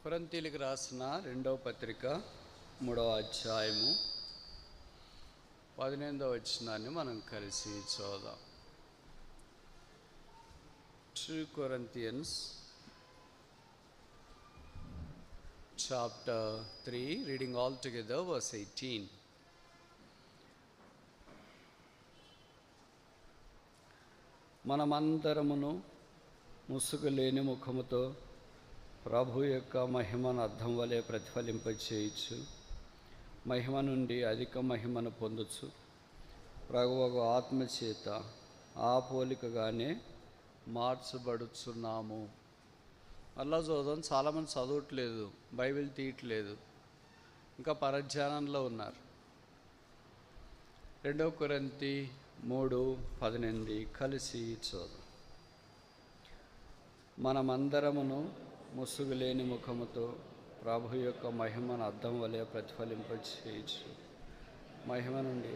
కొరింథీయులకు రాసిన రెండవ పత్రిక 3వ అధ్యాయము 18వ వచనాన్ని మనం కలిసి చూద్దాం. 2 Corinthians chapter 3, reading all together verse 18. మనమందరమును ముసుగు లేని ముఖముతో ప్రభు యొక్క మహిమను అద్దం వలె ప్రతిఫలింపచేయచ్చు, మహిమ నుండి అధిక మహిమను పొందొచ్చు, ప్రభువు ఆత్మచేత ఆ పోలికగానే మార్చబడుచున్నాము. అలా చదువుదాం. చాలామంది చదవట్లేదు, బైబిల్ తీయట్లేదు, ఇంకా పరధ్యానంలో ఉన్నారు. 2 కొరింథీ 3:18 కలిసి చూద్దాం. మనమందరమును ముసుగు లేని ముఖముతో ప్రభు యొక్క మహిమను అద్దం వలె ప్రతిఫలింపచేయచ్చు, మహిమ నుండి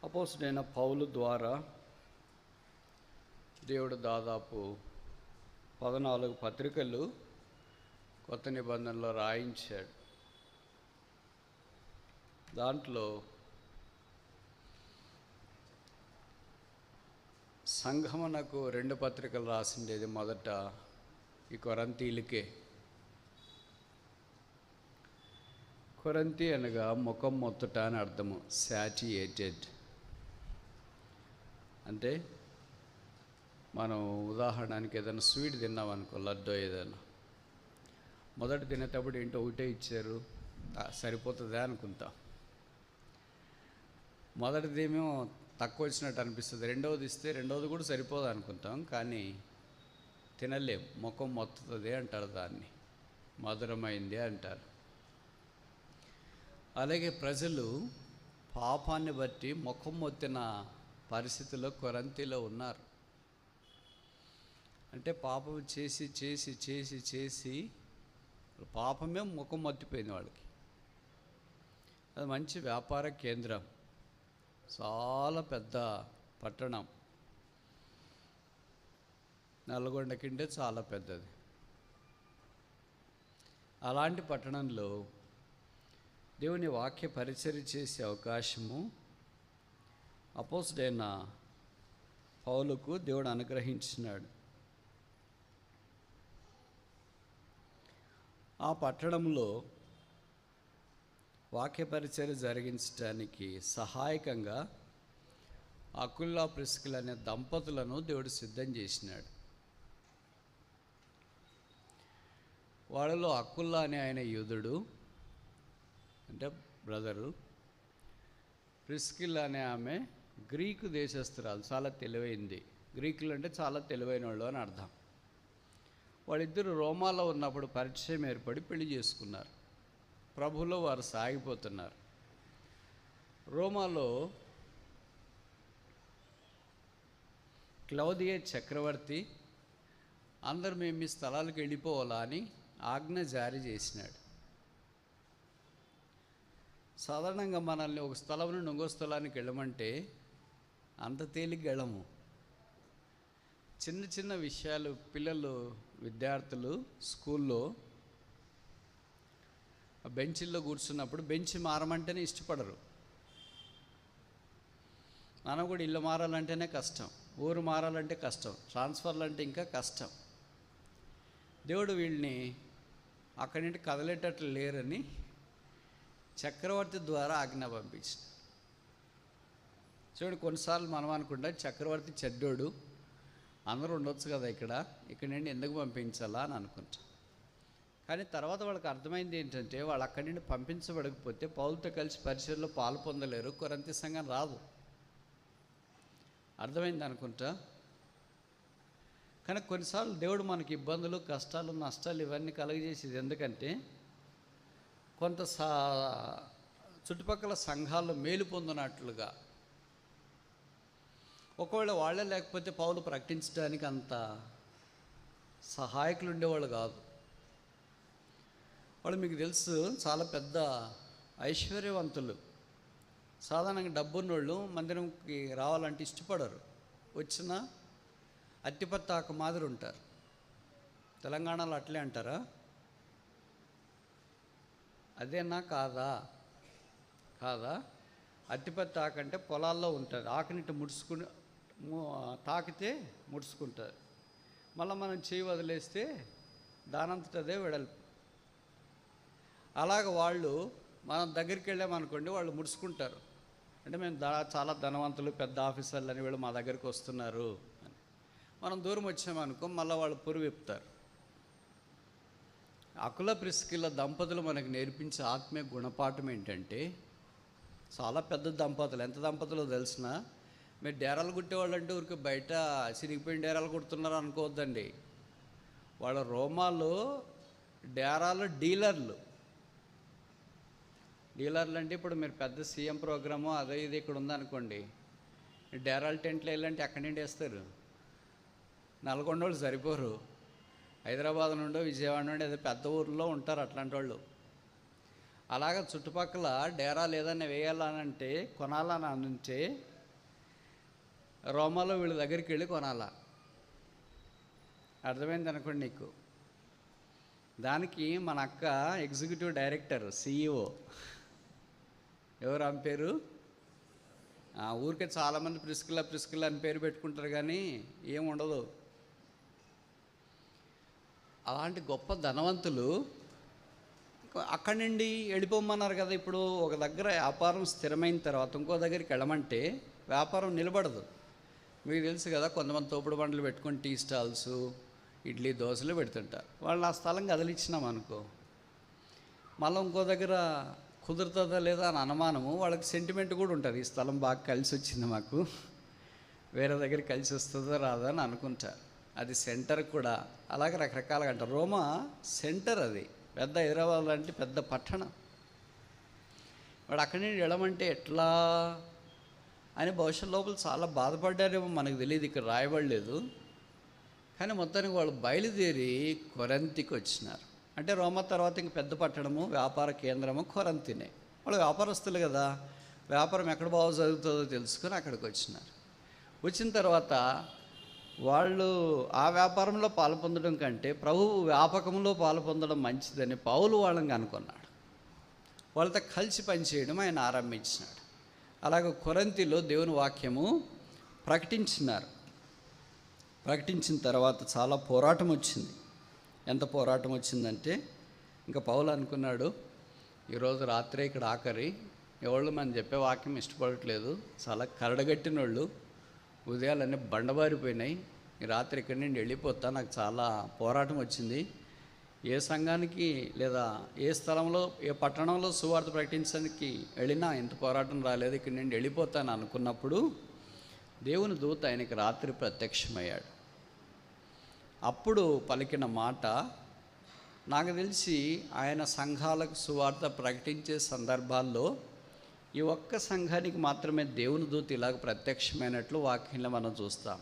అపోస్తలుడైన పౌలు ద్వారా దేవుడు దాదాపు 14 పత్రికలు కొత్త నిబంధనలో రాయించాడు. దాంట్లో సంఘమునకు 2 పత్రికలు రాసిండేది మొదట ఈ కొరింథీయులకే. కొరింథీ అనగా ముఖం మొత్తుట అని అర్థము. శాటియేటెడ్ అంటే మనం ఉదాహరణకి ఏదైనా స్వీట్ తిన్నామనుకో, లడ్డో ఏదైనా, మొదట తినేటప్పుడు ఏంటో ఒకటే ఇచ్చారు, సరిపోతుందా అనుకుంటాం. మొదటిదేమో తక్కువ వచ్చినట్టు అనిపిస్తుంది, రెండవది ఇస్తే రెండవది కూడా సరిపోదు అనుకుంటాం, కానీ తినలేం, ముఖం మొత్తుతుంది అంటారు, దాన్ని మధురమైంది అంటారు. అలాగే ప్రజలు పాపాన్ని బట్టి ముఖం మొత్తిన పరిస్థితిలో కొరింథీలో ఉన్నారు. అంటే పాపం చేసి చేసి చేసి చేసి పాపమే ముఖం మొత్తిపోయింది వాళ్ళకి. అది మంచి వ్యాపార కేంద్రం, చాలా పెద్ద పట్టణం, నల్గొండ కింటే చాలా పెద్దది. అలాంటి పట్టణంలో దేవుని వాక్య పరిచర్య చేసే అవకాశము అపోస్తలుడైన పౌలుకు దేవుడు అనుగ్రహించినాడు. ఆ పట్టణంలో వాక్య పరిచర్య జరిగించడానికి సహాయకంగా అకుల్లా ప్రిస్కిల అనే దంపతులను దేవుడు సిద్ధం చేసినాడు. వాళ్ళలో అకుల్లా అనే ఆయన యూదుడు, అంటే బ్రదరు. ప్రిస్కిల అనే ఆమె గ్రీకు దేశస్తురాలు, చాలా తెలివైంది. గ్రీకులు అంటే చాలా తెలివైన వాళ్ళు అని అర్థం. వాళ్ళిద్దరూ రోమాలో ఉన్నప్పుడు పరిచయం ఏర్పడి పెళ్లి చేసుకున్నారు. ప్రభులో వారు సాగిపోతున్నారు. రోమాలో క్లౌదియే చక్రవర్తి అందరూ మేము మీ స్థలాలకు వెళ్ళిపోవాలా అని ఆజ్ఞ జారీ చేసినాడు. సాధారణంగా మనల్ని ఒక స్థలం నుండి ఇంకో స్థలానికి వెళ్ళమంటే అంత తేలిగ్గా వెళ్ళము. చిన్న చిన్న విషయాలు, పిల్లలు, విద్యార్థులు స్కూల్లో బెంచ్ల్లో కూర్చున్నప్పుడు బెంచ్ మారమంటేనే ఇష్టపడరు. మనం కూడా ఇల్లు మారాలంటేనే కష్టం, ఊరు మారాలంటే కష్టం, ట్రాన్స్ఫర్లు అంటే ఇంకా కష్టం. దేవుడు వీళ్ళని అక్కడి నుండి కదలేటట్లు లేరని చక్రవర్తి ద్వారా ఆజ్ఞ పంపించింది. చూడండి, కొన్నిసార్లు మనం అనుకుంటా చక్రవర్తి చెడ్డోడు, అందరూ ఉండొచ్చు కదా ఇక్కడి నుండి ఎందుకు పంపించాలా అని అనుకుంటాం. కానీ తర్వాత వాళ్ళకి అర్థమైంది ఏంటంటే, వాళ్ళు అక్కడి నుండి పంపించబడకపోతే పౌలుతో కలిసి పరిచర్యలో పాలు పొందలేరు, కొరింథీ సంఘం రాదు. అర్థమైంది అనుకుంటా. కానీ కొన్నిసార్లు దేవుడు మనకి ఇబ్బందులు, కష్టాలు, నష్టాలు ఇవన్నీ కలుగజేసేది ఎందుకంటే కొంత చుట్టుపక్కల సంఘాల్లో మేలు పొందినట్లుగా. ఒకవేళ వాళ్ళే లేకపోతే పౌలు ప్రకటించడానికి అంత సహాయకులు ఉండేవాళ్ళు కాదు. వాళ్ళు మీకు తెలుసు చాలా పెద్ద ఐశ్వర్యవంతులు, సాధారణంగా డబ్బున్నోళ్ళు మందిరంకి రావాలంటే ఇష్టపడరు. వచ్చిన అత్తిపత్తాకు మాదిరి ఉంటారు. తెలంగాణలో అట్లే అంటారా? అదేనా కాదా? కాదా? అత్తిపత్తి ఆకు అంటే పొలాల్లో ఉంటుంది. ఆకునిట్టు ముడుచుకుని తాకితే ముడుచుకుంటుంది. మళ్ళీ మనం చేయి వదిలేస్తే దానంతటదే వెడల్పు. అలాగ వాళ్ళు మనం దగ్గరికి వెళ్ళామనుకోండి, వాళ్ళు ముడుచుకుంటారు. అంటే మేము చాలా ధనవంతులు, పెద్ద ఆఫీసర్లు అని వీళ్ళు మా దగ్గరికి వస్తున్నారు అని. మనం దూరం వచ్చామనుకో మళ్ళీ వాళ్ళు పురువిప్పుతారు. అకుల ప్రిస్కిల్ల దంపతులు మనకు నేర్పించే ఆత్మీయ గుణపాఠం ఏంటంటే, చాలా పెద్ద దంపతులు. ఎంత దంపతులు తెలిసిన, మీరు డేరాలు కుట్టేవాళ్ళు అంటే ఊరికి బయట చిరిగిపోయిన డేరాలు కుడుతున్నారు అనుకోవద్దండి. వాళ్ళ రోమాలు డేరాలు డీలర్లు అంటే ఇప్పుడు మీరు పెద్ద సీఎం ప్రోగ్రాము అదే ఇది ఇక్కడ ఉందనుకోండి, డేరాల టెంట్లు వెళ్ళంటే ఎక్కడి నుండి వేస్తారు? నల్గొండ వాళ్ళు సరిపోరు. హైదరాబాద్ నుండో విజయవాడ నుండి ఏదో పెద్ద ఊర్లో ఉంటారు అట్లాంటి వాళ్ళు. అలాగ చుట్టుపక్కల డేరాలు ఏదైనా వేయాలనంటే, కొనాలని అంటే రోమాలో వీళ్ళ దగ్గరికి వెళ్ళి కొనాలా. అర్థమైంది అనుకోండి నీకు. దానికి మన అక్క ఎగ్జిక్యూటివ్ డైరెక్టర్, CEO. ఎవరు ఆమె పేరు? ఊరికే చాలామంది ప్రిస్కిల్లా అని పేరు పెట్టుకుంటారు కానీ ఏం ఉండదు. అలాంటి గొప్ప ధనవంతులు అక్కడి నుండి వెళ్ళిపోమన్నారు కదా. ఇప్పుడు ఒక దగ్గర వ్యాపారం స్థిరమైన తర్వాత ఇంకో దగ్గరికి వెళ్ళమంటే వ్యాపారం నిలబడదు. మీకు తెలుసు కదా, కొంతమంది తోపుడు బండ్లు పెట్టుకొని టీ స్టాల్స్, ఇడ్లీ దోశలు పెడుతుంటారు. వాళ్ళు ఆ స్థలం కదిలిచ్చినాం అనుకో, మళ్ళీ ఇంకో దగ్గర కుదురుతుందా లేదా అని అనుమానము, వాళ్ళకి సెంటిమెంట్ కూడా ఉంటుంది. ఈ స్థలం బాగా కలిసి వచ్చింది మాకు, వేరే దగ్గర కలిసి వస్తుందో రాదా అని అనుకుంటారు. అది సెంటర్ కూడా అలాగే రకరకాలుగా అంటారు. రోమా సెంటర్, అది పెద్ద హైదరాబాద్ లాంటి పెద్ద పట్టణం. వాడు అక్కడి నుండి వెళ్ళమంటే ఎట్లా అని భవిష్యత్ లోపల చాలా బాధపడ్డారేమో, మనకు తెలియదు, ఇక్కడ రాయబడలేదు. కానీ మొత్తానికి వాళ్ళు బయలుదేరి కొరింథీకి వచ్చినారు. అంటే రోమా తర్వాత ఇంక పెద్ద పట్టణము, వ్యాపార కేంద్రము కొరింథీనే. వాళ్ళు వ్యాపారస్తులు కదా, వ్యాపారం ఎక్కడ బాగా జరుగుతుందో తెలుసుకొని అక్కడికి వచ్చినారు. వచ్చిన తర్వాత వాళ్ళు ఆ వ్యాపారంలో పాలు పొందడం కంటే ప్రభువు వ్యాపకంలో పాలు పొందడం మంచిదని పౌలు వాళ్ళని అనుకున్నాడు. వాళ్ళతో కలిసి పనిచేయడం ఆయన ఆరంభించినాడు. అలాగే కొరింథీలో దేవుని వాక్యము ప్రకటించినారు. ప్రకటించిన తర్వాత చాలా పోరాటం వచ్చింది. ఎంత పోరాటం వచ్చిందంటే, ఇంకా పౌలు అనుకున్నాడు, ఈరోజు రాత్రే ఇక్కడ ఆఖరి, ఎవళ్ళు మనం చెప్పే వాక్యం ఇష్టపడట్లేదు, చాలా కరడగట్టిన వాళ్ళు, ఉదయాలన్నీ బండబారిపోయినాయి, ఈ రాత్రి ఇక్కడి నుండి వెళ్ళిపోతా, నాకు చాలా పోరాటం వచ్చింది, ఏ సంఘానికి లేదా ఏ స్థలంలో ఏ పట్టణంలో సువార్త ప్రకటించడానికి వెళ్ళినా ఇంత పోరాటం రాలేదు, ఇక్కడి నుండి వెళ్ళిపోతాను అనుకున్నప్పుడు దేవుని దూత ఆయనకి రాత్రి ప్రత్యక్షమయ్యాడు. అప్పుడు పలికిన మాట, నాకు తెలిసి ఆయన సంఘాలకు సువార్త ప్రకటించే సందర్భాల్లో ఈ ఒక్క సంఘానికి మాత్రమే దేవుని దూత ఇలాగ ప్రత్యక్షమైనట్లు వాక్యంలో మనం చూస్తాం.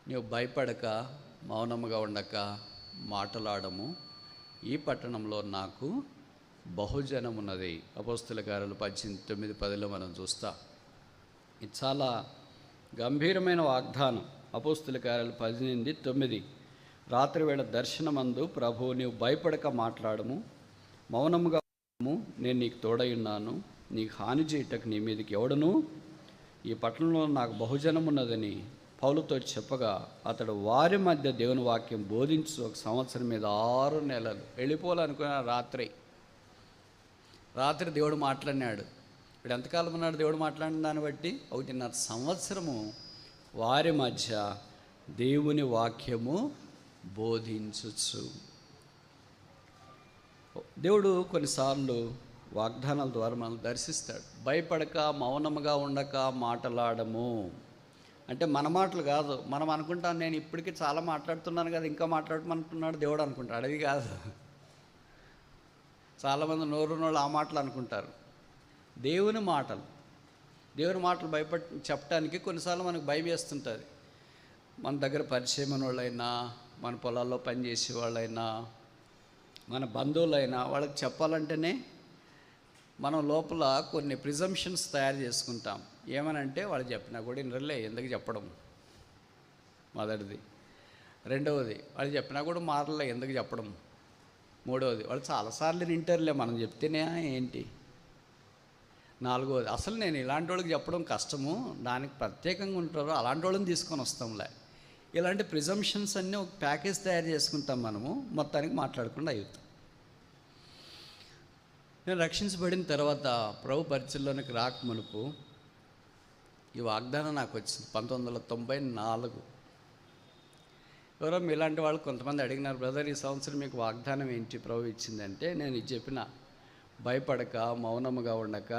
నీవు భయపడక, మౌనముగా ఉండక, మాటలాడము, ఈ పట్టణంలో నాకు బహుజనం ఉన్నది. అపోస్తుల కార్యాలు 18:9-10 మనం చూస్తాం. ఇది చాలా గంభీరమైన వాగ్దానం. అపోస్తుల కార్యాలు 18:9, రాత్రి వేళ దర్శనమందు ప్రభువు నీవు భయపడక మాట్లాడము, మౌనముగా ఉండము, నేను నీకు తోడయున్నాను, నీకు హాని చేయటకు నీ మీదకి ఎవడను, ఈ పట్టణంలో నాకు బహుజనం ఉన్నదని పౌలుతో చెప్పగా అతడు వారి మధ్య దేవుని వాక్యం బోధించు 1 సంవత్సరం మీద 6 నెలలు వెళ్ళిపోవాలనుకున్న రాత్రి దేవుడు మాట్లాడినాడు. ఇప్పుడు ఎంతకాలం ఉన్నాడు దేవుడు మాట్లాడిన దాన్ని బట్టి? 1.5 సంవత్సరము వారి మధ్య దేవుని వాక్యము బోధించచ్చు. దేవుడు కొన్నిసార్లు వాగ్దానాల ద్వారా మనం దర్శిస్తాడు. భయపడక, మౌనముగా ఉండక, మాటలాడము అంటే మన మాటలు కాదు. మనం అనుకుంటాం, నేను ఇప్పటికీ చాలా మాట్లాడుతున్నాను కదా, ఇంకా మాట్లాడమంటున్నాడు దేవుడు అనుకుంటాడు. అది కాదు. చాలామంది నోళ్ళు ఆ మాటలు అనుకుంటారు. దేవుని మాటలు చెప్పడానికి కొన్నిసార్లు మనకు భయం వేస్తుంటుంది. మన దగ్గర పరిచయమైన వాళ్ళైనా, మన పొలాల్లో పనిచేసే వాళ్ళైనా, మన బంధువులైనా వాళ్ళకి చెప్పాలంటేనే మనం లోపల కొన్ని ప్రిజంప్షన్స్ తయారు చేసుకుంటాం. ఏమనంటే వాళ్ళు చెప్పినా కూడా వినరులే, ఎందుకు చెప్పడం మొదటిది. రెండవది, వాళ్ళు చెప్పినా కూడా మారలే, ఎందుకు చెప్పడం. మూడవది, వాళ్ళు చాలాసార్లు వింటారులే మనం చెప్తేనే ఏంటి. నాలుగవది, అసలు నేను ఇలాంటి వాళ్ళకి చెప్పడం కష్టము, దానికి ప్రత్యేకంగా ఉంటారు అలాంటి వాళ్ళని తీసుకొని వస్తాంలే. ఇలాంటి ప్రిజంప్షన్స్ అన్నీ ఒక ప్యాకేజ్ తయారు చేసుకుంటాం మనము, మొత్తానికి మాట్లాడకుండా అవుతాం. నేను రక్షించబడిన తర్వాత ప్రభు పరిచయంలోనికి రాక మునుపు ఈ వాగ్దానం నాకు వచ్చింది 1994. ఎవరో మీలాంటి వాళ్ళు కొంతమంది అడిగినారు, బ్రదర్ ఈ సంవత్సరం మీకు వాగ్దానం ఏంటి ప్రభు ఇచ్చిందంటే, నేను ఇది చెప్పిన, భయపడక మౌనముగా ఉండక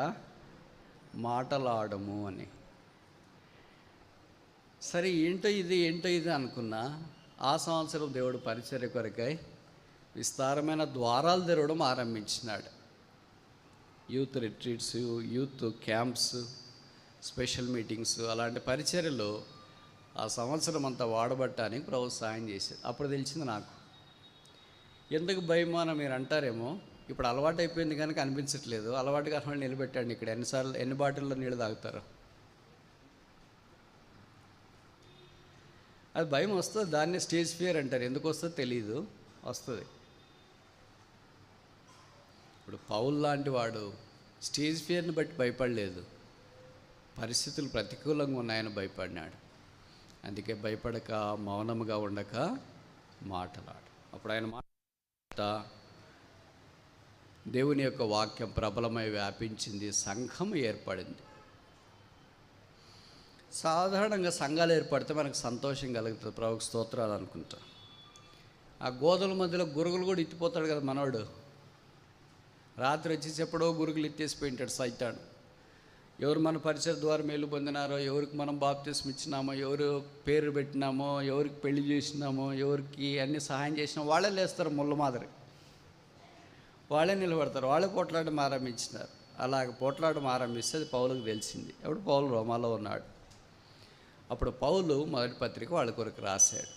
మాటలాడము అని. సరే ఏంటో ఇది అనుకున్నా. ఆ సంవత్సరం దేవుడు పరిచర్య కొరకై విస్తారమైన ద్వారాలు తెరవడం ఆరంభించినాడు. Youth retreats, youth camps, special meetings, అలాంటి పరిచర్యలు ఆ సంవత్సరం అంతా వాడబట్టడానికి ప్రభు సాయం చేసేది. అప్పుడు తెలిసింది నాకు. ఎందుకు భయమో అని మీరు అంటారేమో, ఇప్పుడు అలవాటు అయిపోయింది కనుక అనిపించట్లేదు. అలవాటు కాని నిలబెట్టండి, ఇక్కడ ఎన్ని బాటిల్లో నీళ్ళు తాగుతారు. అది భయం వస్తుంది, దాన్ని స్టేజ్ ఫియర్ అంటారు. ఎందుకు వస్తుందో తెలియదు, వస్తుంది. ఇప్పుడు పౌలు లాంటి వాడు స్టేజ్ ఫియర్ని బట్టి భయపడలేదు, పరిస్థితులు ప్రతికూలంగా ఉన్నాయని భయపడినాడు. అందుకే భయపడక మౌనముగా ఉండక మాటలాడు. అప్పుడు ఆయన మాట దేవుని యొక్క వాక్యం ప్రబలమై వ్యాపించింది, సంఘం ఏర్పడింది. సాధారణంగా సంఘాలు ఏర్పడితే మనకు సంతోషం కలుగుతుంది, ప్రభువుకు స్తోత్రాలు అనుకుంటా. ఆ గోధుల మధ్యలో గురుగులు కూడా ఇట్టిపోతాడు కదా మనవాడు. రాత్రి వచ్చేసి ఎప్పుడో గురుగులు ఎత్తేసిపోయింటాడు సైతాను. ఎవరు మన పరిచయ ద్వారా మేలు పొందినారో, ఎవరికి మనం బాప్తిస్మం ఇచ్చినామో, ఎవరు పేరు పెట్టినామో, ఎవరికి పెళ్లి చేసినామో, ఎవరికి అన్ని సహాయం చేసినా వాళ్ళే లేస్తారు ముళ్ళ మాదిరి, వాళ్ళే నిలబడతారు, వాళ్ళే పోట్లాడడం ఆరంభించినారు. అలాగ పోట్లాడడం ఆరంభిస్తే అది పౌలుకు తెలిసింది. అప్పుడు పౌలు రోమాలో ఉన్నాడు. అప్పుడు పౌలు మొదటి పత్రిక వాళ్ళ కొరకు రాశాడు.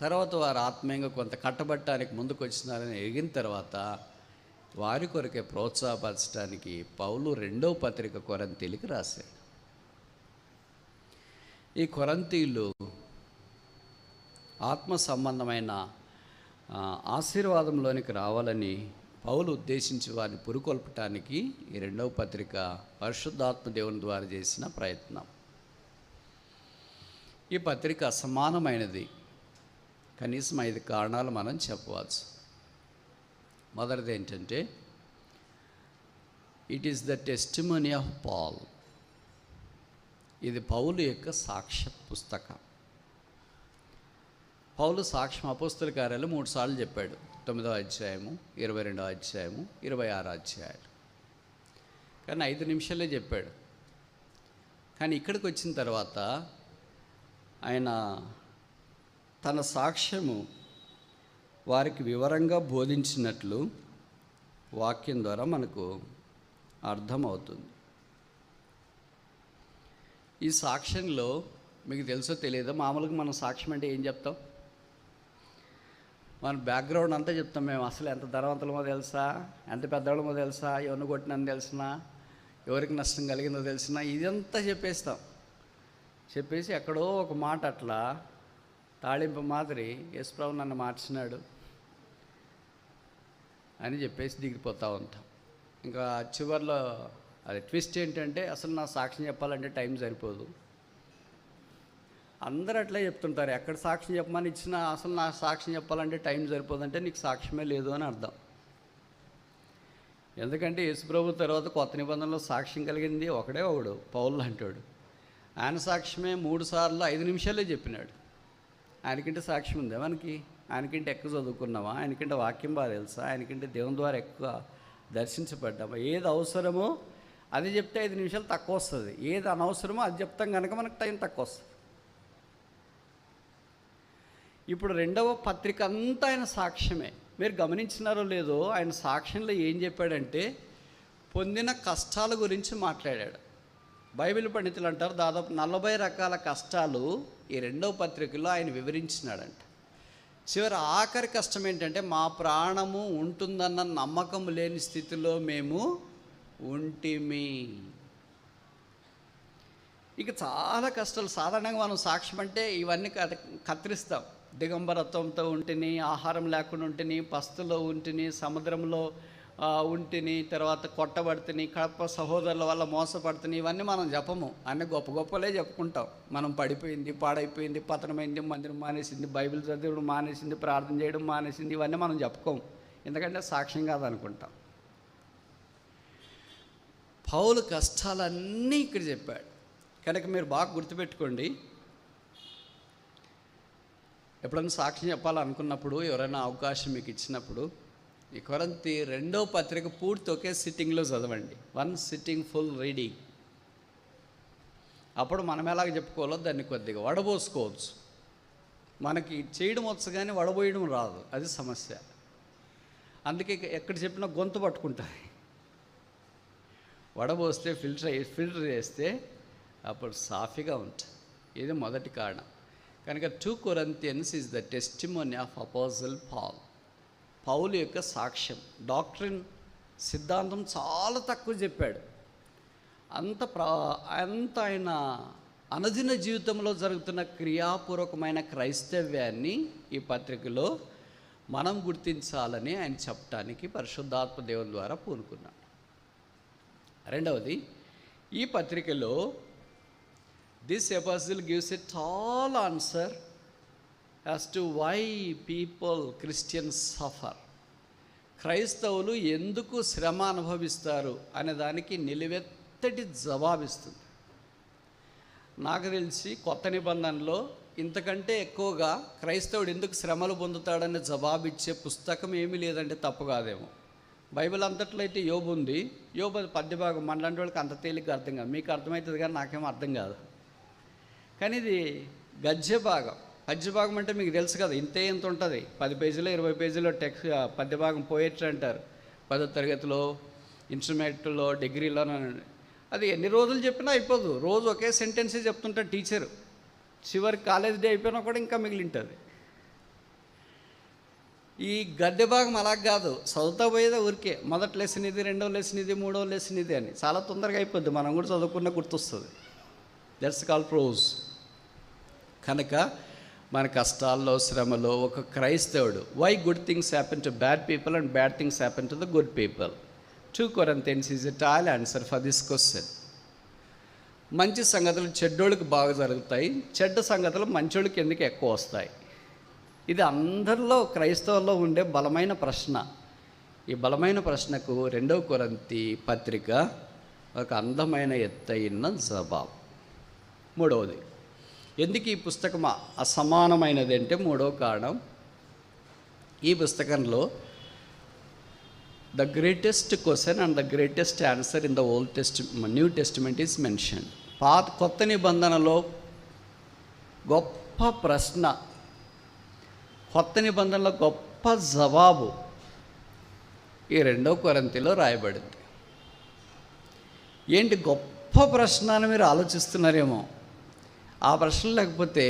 తర్వాత వారు ఆత్మీయంగా కొంత కట్టబట్టడానికి ముందుకు వచ్చినారని ఎగిన తర్వాత వారి కొరకే ప్రోత్సాహపరచడానికి పౌలు రెండవ పత్రిక కొరంతీలకు రాశాడు. ఈ కొరంతీలు ఆత్మ సంబంధమైన ఆశీర్వాదంలోనికి రావాలని పౌలు ఉద్దేశించి వారిని పురుకొల్పటానికి ఈ రెండవ పత్రిక పరిశుద్ధాత్మ దేవుని ద్వారా చేసిన ప్రయత్నం. ఈ పత్రిక అసమానమైనది. కనీసం 5 కారణాలు మనం చెప్పవచ్చు. మొదటిది ఏంటంటే, it is the testimony of Paul. ఇది పౌలు యొక్క సాక్ష్య పుస్తకం. పౌలు సాక్ష్యం అపోస్తల కార్యాలు 3 సార్లు చెప్పాడు. 9వ అధ్యాయము, 22వ అధ్యాయము, 26వ అధ్యాయాలు. కానీ 5 నిమిషాలే చెప్పాడు. కానీ ఇక్కడికి వచ్చిన తర్వాత ఆయన తన సాక్ష్యము వారికి వివరంగా బోధించినట్లు వాక్యం ద్వారా మనకు అర్థమవుతుంది. ఈ సాక్ష్యంలో మీకు తెలుసో తెలియదో, మామూలుగా మనం సాక్ష్యం అంటే ఏం చెప్తాం? మన బ్యాక్గ్రౌండ్ అంతా చెప్తాం. మేము అసలు ఎంత ధనవంతులమో తెలుసా, ఎంత పెద్దవాళ్ళమో తెలుసా, ఎవరిని కొట్టినని తెలిసినా, ఎవరికి నష్టం కలిగిందో తెలిసినా, ఇదంతా చెప్పేస్తాం. చెప్పేసి ఎక్కడో ఒక మాట అట్లా తాళింపు మాదిరి, యేసుప్రభు నన్ను మార్చినాడు అని చెప్పేసి దిగిపోతూ ఉంటాం. ఇంకా చివరిలో అది ట్విస్ట్ ఏంటంటే, అసలు నా సాక్ష్యం చెప్పాలంటే టైం సరిపోదు. అందరూ అట్లే చెప్తుంటారు. ఎక్కడ సాక్ష్యం చెప్పమని ఇచ్చినా అసలు నా సాక్ష్యం చెప్పాలంటే టైం సరిపోదంటే నీకు సాక్ష్యమే లేదు అని అర్థం. ఎందుకంటే యేసుప్రభు తర్వాత కొత్త నిబంధనలో సాక్ష్యం కలిగింది ఒకడు పౌలు లాంటివాడు. ఆయన సాక్ష్యమే 3 సార్లు 5 నిమిషాలే చెప్పినాడు. ఆయనకంటే సాక్ష్యం ఉందా మనకి? ఆయనకంటే ఎక్కువ చదువుకున్నామా? ఆయనకంటే వాక్యం బాగా తెలుసా? ఆయనకంటే దేవుని ద్వారా ఎక్కువ దర్శించబడ్డామా? ఏది అవసరమో అది చెప్తే 5 నిమిషాలు తక్కువ వస్తుంది. ఏది అనవసరమో అది చెప్తాం కనుక మనకు టైం తక్కువ వస్తుంది. ఇప్పుడు రెండవ పత్రిక అంతా ఆయన సాక్ష్యమే. మీరు గమనించినారో లేదో, ఆయన సాక్ష్యంలో ఏం చెప్పాడంటే పొందిన కష్టాల గురించి మాట్లాడాడు. బైబిల్ పండితులు అంటారు దాదాపు 40 రకాల కష్టాలు ఈ రెండవ పత్రికలో ఆయన వివరించినాడంట. చివరి ఆఖరి కష్టం ఏంటంటే మా ప్రాణము ఉంటుందన్న నమ్మకం లేని స్థితిలో మేము ఉంటిమి. ఇక చాలా కష్టాలు. సాధారణంగా మనం సాక్ష్యం అంటే ఇవన్నీ కత్తిరిస్తాం. దిగంబరత్వంతో ఉంటిని, ఆహారం లేకుండా ఉంటిని, పస్తులో ఉంటిని, సముద్రంలో ఉంటిని, తర్వాత కొట్టబడితిని, కడప సహోదరుల వల్ల మోసపడుతుంది. ఇవన్నీ మనం చెప్పము, అన్నీ గొప్ప గొప్పలే చెప్పుకుంటాం. మనం పడిపోయింది, పాడైపోయింది, పతనమైంది, మందిరం మానేసింది, బైబిల్ చదవడం మానేసింది, ప్రార్థన చేయడం మానేసింది, ఇవన్నీ మనం చెప్పుకోము, ఎందుకంటే సాక్ష్యం కాదనుకుంటాం. పౌలు కష్టాలన్నీ ఇక్కడ చెప్పాడు కనుక మీరు బాగా గుర్తుపెట్టుకోండి. ఎప్పుడైనా సాక్ష్యం చెప్పాలనుకున్నప్పుడు, ఎవరైనా అవకాశం మీకు ఇచ్చినప్పుడు, ఈ కొరింథీ 2వ పత్రిక పూర్తి ఒకే సిట్టింగ్లో చదవండి. 1 సిట్టింగ్ ఫుల్ రీడింగ్. అప్పుడు మనం ఎలాగ చెప్పుకోవాలో దాన్ని కొద్దిగా వడబోసుకోవచ్చు. మనకి చేయడం వచ్చు కానీ వడబోయడం రాదు, అది సమస్య. అందుకే ఎక్కడ చెప్పినా గొంతు పట్టుకుంటాయి. వడబోస్తే ఫిల్టర్ చేస్తే అప్పుడు సాఫీగా ఉంటుంది. ఇది మొదటి కారణం. కనుక 2 Corinthians is the testimony of apostle Paul. పౌలు యొక్క సాక్ష్యం. డాక్ట్రిన్ సిద్ధాంతం చాలా తక్కువ చెప్పాడు. అంత ఆయన అనుదిన జీవితంలో జరుగుతున్న క్రియాపూర్వకమైన క్రైస్తవ్యాన్ని ఈ పత్రికలో మనం గుర్తించాలని ఆయన చెప్పడానికి పరిశుద్ధాత్మ దేవుని ద్వారా పూనుకున్నాడు. రెండవది, ఈ పత్రికలో this episode gives a tall answer as to why people, Christians suffer. క్రైస్తవులు ఎందుకు శ్రమ అనుభవిస్తారు అనే దానికి నిలువెత్తటి జవాబిస్తుంది. నాకు తెలిసి కొత్త నిబంధనలో ఇంతకంటే ఎక్కువగా క్రైస్తవుడు ఎందుకు శ్రమలు పొందుతాడనే జవాబిచ్చే పుస్తకం ఏమీ లేదంటే తప్పు కాదేమో. బైబిల్ అంతట్లో అయితే యోబు ఉంది. యోబు పద్యభాగం మనలాంటి వాళ్ళకి అంత తేలిక అర్థం కాదు. మీకు అర్థమవుతుంది కానీ నాకేమో అర్థం కాదు. కానీ ఇది గద్య భాగం. పద్యభాగం అంటే మీకు తెలుసు కదా, ఇంత ఉంటుంది. 10 పేజీలో 20 పేజీలో టెక్స్ట్ పద్యభాగం పోయేట్రీ అంటారు. 10వ తరగతిలో, ఇన్స్ట్రుమెంట్లో, డిగ్రీలో. అది ఎన్ని రోజులు చెప్పినా అయిపోదు. రోజు ఒకే సెంటెన్సే చెప్తుంటాడు టీచరు. చివరికి కాలేజ్ డే అయిపోయినా కూడా ఇంకా మిగిలింటుంది. ఈ గద్య భాగం అలా కాదు, చదువుతా పోయేదే ఊరికే. మొదటి లెసన్ ఇది, 2వ లెసన్ ఇది, 3వ లెసన్ ఇది అని చాలా తొందరగా అయిపోద్ది. మనం కూడా చదువుకున్న గుర్తొస్తుంది. That's call prose. కనుక మన కష్టాల్లో, శ్రమలో ఒక క్రైస్తవుడు, why good things happen to bad people and bad things happen to the good people. 2 Corinthians is a tall answer for this question. మంచి సంగతులు చెడ్డోళ్ళకి బాగా జరుగుతాయి, చెడ్డ సంగతులు మంచోళ్ళకి ఎందుకు ఎక్కువ వస్తాయి? ఇది అందరిలో, క్రైస్తవుల్లో ఉండే బలమైన ప్రశ్న. ఈ బలమైన ప్రశ్నకు 2వ కొరింథీ పత్రిక ఒక అందమైన ఎత్తైన జవాబు. మూడవది, ఎందుకు ఈ పుస్తకం అసమానమైనది అంటే, 3వ కారణం, ఈ పుస్తకంలో the greatest question and the greatest answer in the new testament is mention. కొత్త నిబంధనలో గొప్ప ప్రశ్న, కొత్త నిబంధనలో గొప్ప జవాబు ఈ 2వ కొరింథీలో రాయబడింది. ఏంటి గొప్ప ప్రశ్న అని మీరు ఆలోచిస్తున్నారేమో. ఆ ప్రశ్న లేకపోతే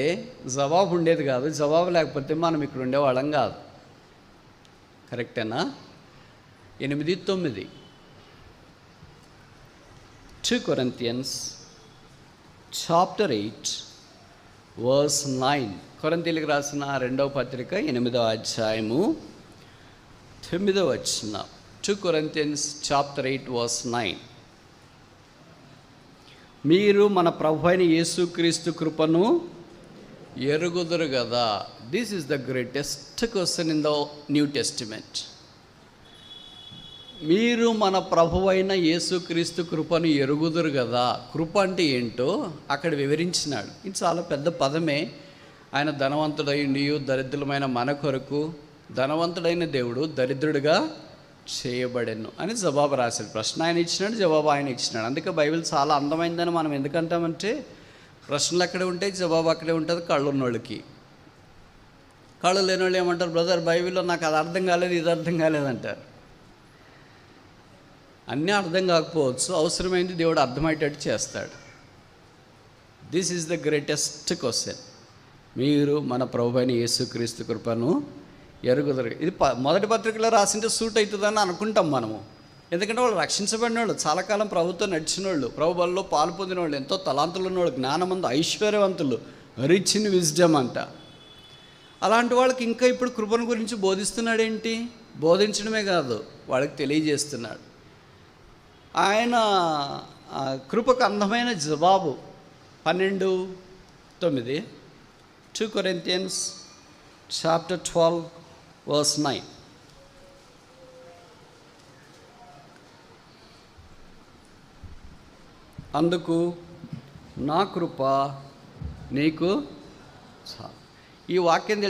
జవాబు ఉండేది కాదు, జవాబు లేకపోతే మనం ఇక్కడ ఉండేవాళ్ళం కాదు. కరెక్టేనా? 8-9 2 కొరింథియన్స్ చాప్టర్ 8 వర్స్ 9. కొరింథీయులకు రాసిన 2వ పత్రిక 8వ అధ్యాయము 9వ వచనం. 2 కొరింథియన్స్ చాప్టర్ 8 వర్స్ 9. మీరు మన ప్రభు అయిన యేసుక్రీస్తు కృపను ఎరుగుదురు కదా. This is the greatest question in the new testament. మీరు మన ప్రభు అయిన యేసుక్రీస్తు కృపను ఎరుగుదురు కదా. కృప అంటే ఏంటో అక్కడ వివరించినాడు. ఇది చాలా పెద్ద పదమే. ఆయన ధనవంతుడైండి దరిద్రులమైన మన కొరకు ధనవంతుడైన దేవుడు దరిద్రుడిగా చేయబడెను అని జవాబు రాశాడు. ప్రశ్న ఆయన ఇచ్చినాడు, జవాబు ఆయన ఇచ్చినాడు. అందుకే బైబిల్ చాలా అందమైందని మనం ఎందుకంటామంటే, ప్రశ్నలు అక్కడే ఉంటాయి, జవాబు అక్కడే ఉంటుంది. కళ్ళు ఉన్నోళ్ళకి. కళ్ళు లేని వాళ్ళు ఏమంటారు, బ్రదర్ బైబిల్లో నాకు అది అర్థం కాలేదు, ఇది అర్థం కాలేదంటారు. అన్నీ అర్థం కాకపోవచ్చు, అవసరమైంది దేవుడు అర్థమయ్యేటట్టు చేస్తాడు. This is the greatest question. మీరు మన ప్రభువైన యేసుక్రీస్తు కృపను ఎరుగుదరు. ఇది మొదటి పత్రికలో రాసింటే సూట్ అవుతుందని అనుకుంటాం మనము. ఎందుకంటే వాళ్ళు రక్షించబడిన వాళ్ళు, చాలా కాలం ప్రభుత్వం నడిచిన వాళ్ళు, ప్రభు బలలో పాలు పొందిన వాళ్ళు, ఎంతో తలాంతులు ఉన్నవాళ్ళు, జ్ఞానమందు ఐశ్వర్యవంతులు, రిచ్ ఇన్ విజ్డమ్ అంట. అలాంటి వాళ్ళకి ఇంకా ఇప్పుడు కృపను గురించి బోధిస్తున్నాడేంటి? బోధించడమే కాదు, వాళ్ళకి తెలియజేస్తున్నాడు. ఆయన కృపకు అందమైన జవాబు 12:9, 2 Corinthians chapter 12 verse 9. అందుకు నా కృప నీకు చాలు. ఈ వాక్యం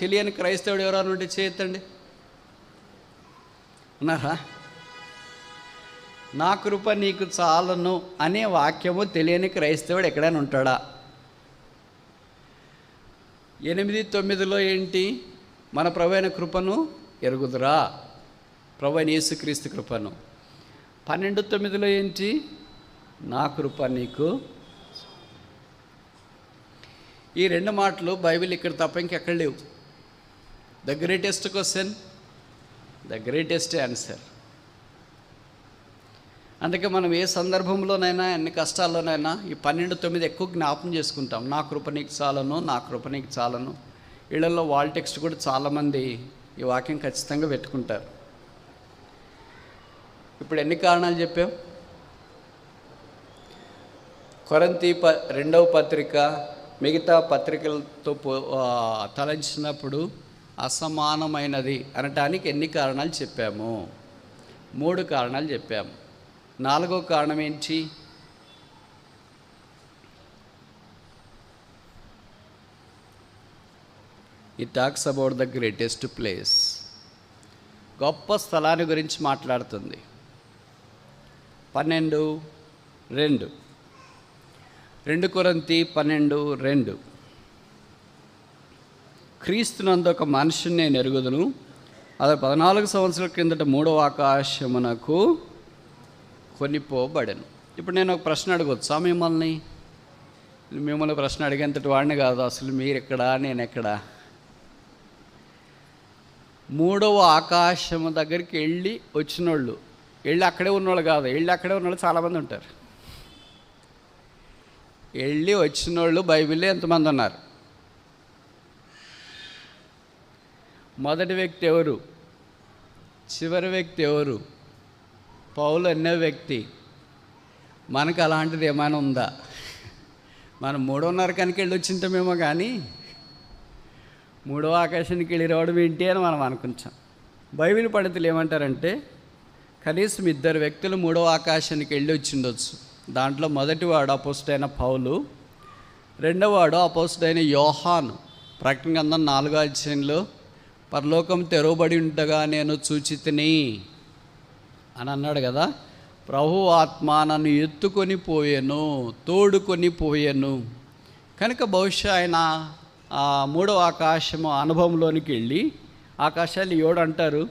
తెలియని క్రైస్తవుడు ఎవరైనా ఉంటే చేయొద్దండి. ఉన్నారా? నా కృప నీకు చాలును అనే వాక్యము తెలియని క్రైస్తవుడు ఎక్కడైనా ఉంటాడా? 8:9 ఏంటి? మన ప్రభువైన కృపను ఎరుగుదురా, ప్రభువైన యేసుక్రీస్తు కృపను. 12:9 ఏంటి? నా కృప నీకు. ఈ రెండు మాటలు బైబిల్ ఇక్కడ తప్ప ఇంకెక్కడ లేవు. The greatest question, the greatest answer. అందుకే మనం ఏ సందర్భంలోనైనా, ఎన్ని కష్టాల్లోనైనా ఈ 12:9 ఎక్కువ జ్ఞాపం చేసుకుంటాం. నా కృప నీకు చాలను, నా కృప నీకు చాలను. వీళ్ళల్లో వాల్ టెక్స్ట్ కూడా చాలామంది ఈ వాక్యం ఖచ్చితంగా పెట్టుకుంటారు. ఇప్పుడు ఎన్ని కారణాలు చెప్పాం? కొరింథీ 2వ పత్రిక మిగతా పత్రికలతో తలంచినప్పుడు అసమానమైనది అనటానికి ఎన్ని కారణాలు చెప్పాము? 3 కారణాలు చెప్పాము. 4వ కారణం ఏంటి? It talks about the greatest place. గొప్ప స్థలాన్ని గురించి మాట్లాడుతుంది. 12:2, 2 కొరింథీ 12:2. క్రీస్తునందు ఒక మనిషిని నేను ఎరుగుదును, అది 14 సంవత్సరాల కిందట 3వ ఆకాశమునకు కొనిపోబడెను. ఇప్పుడు నేను ఒక ప్రశ్న అడగొచ్చా మిమ్మల్ని ప్రశ్న అడిగేంతటి వాడిని కాదు. అసలు మీరు ఎక్కడా, నేను ఎక్కడా? 3వ ఆకాశము దగ్గరికి వచ్చినోళ్ళు, అక్కడే ఉన్నవాళ్ళు కాదు, అక్కడే ఉన్నవాళ్ళు చాలామంది ఉంటారు. వచ్చినోళ్ళు బైబిల్లో ఎంతమంది ఉన్నారు? మొదటి వ్యక్తి ఎవరు? చివరి వ్యక్తి ఎవరు? పౌలు అనే వ్యక్తి. మనకు అలాంటిది ఏమైనా ఉందా? మనం 3:30 కనుక వచ్చింటామేమో, కానీ 3వ ఆకాశానికి రావడం ఏంటి అని మనం అనుకుంటాం. బైబిల్ పండితులు ఏమంటారంటే కనీసం 2 వ్యక్తులు 3వ ఆకాశానికి వచ్చిండొచ్చు. దాంట్లో మొదటివాడు అపోస్తలుడైన పౌలు, రెండవవాడు అపోస్తలుడైన యోహాను. ప్రకటన గ్రంథం 4వ అధ్యాయంలో పరలోకం తెరవబడి ఉండగా నేను చూచితిని అని అన్నాడు కదా. ప్రభు ఆత్మ నన్ను ఎత్తుకొని పోయాను, తోడుకొని పోయాను. కనుక బహుశా ఆయన 3వ ఆకాశము అనుభవంలోనికి వెళ్ళి, ఆకాశాలు 7 అంటారు,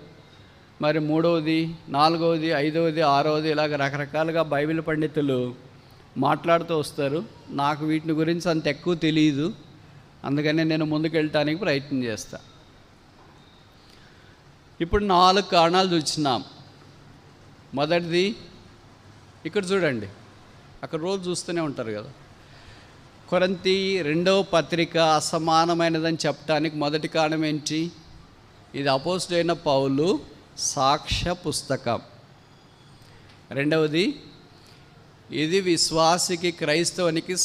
మరి 3వది, 4వది, 5వది, 6వది ఇలాగ రకరకాలుగా బైబిల్ పండితులు మాట్లాడుతూ వస్తారు. నాకు వీటిని గురించి అంత ఎక్కువ తెలియదు, అందుకనే నేను ముందుకెళ్ళటానికి ప్రయత్నం చేస్తా. ఇప్పుడు 4 కారణాలు చూసినాం. మొదటిది ఇక్కడ చూడండి, అక్కడ రోజు చూస్తూనే ఉంటారు కదా. కొరింథీ 2వ పత్రిక అసమానమైనదని చెప్పడానికి మొదటి కారణం ఏంటి? ఇది అపోస్తలుడైన పౌలు సాక్ష్య పుస్తకం. రెండవది, ఇది విశ్వాసికి, క్రైస్తవునికి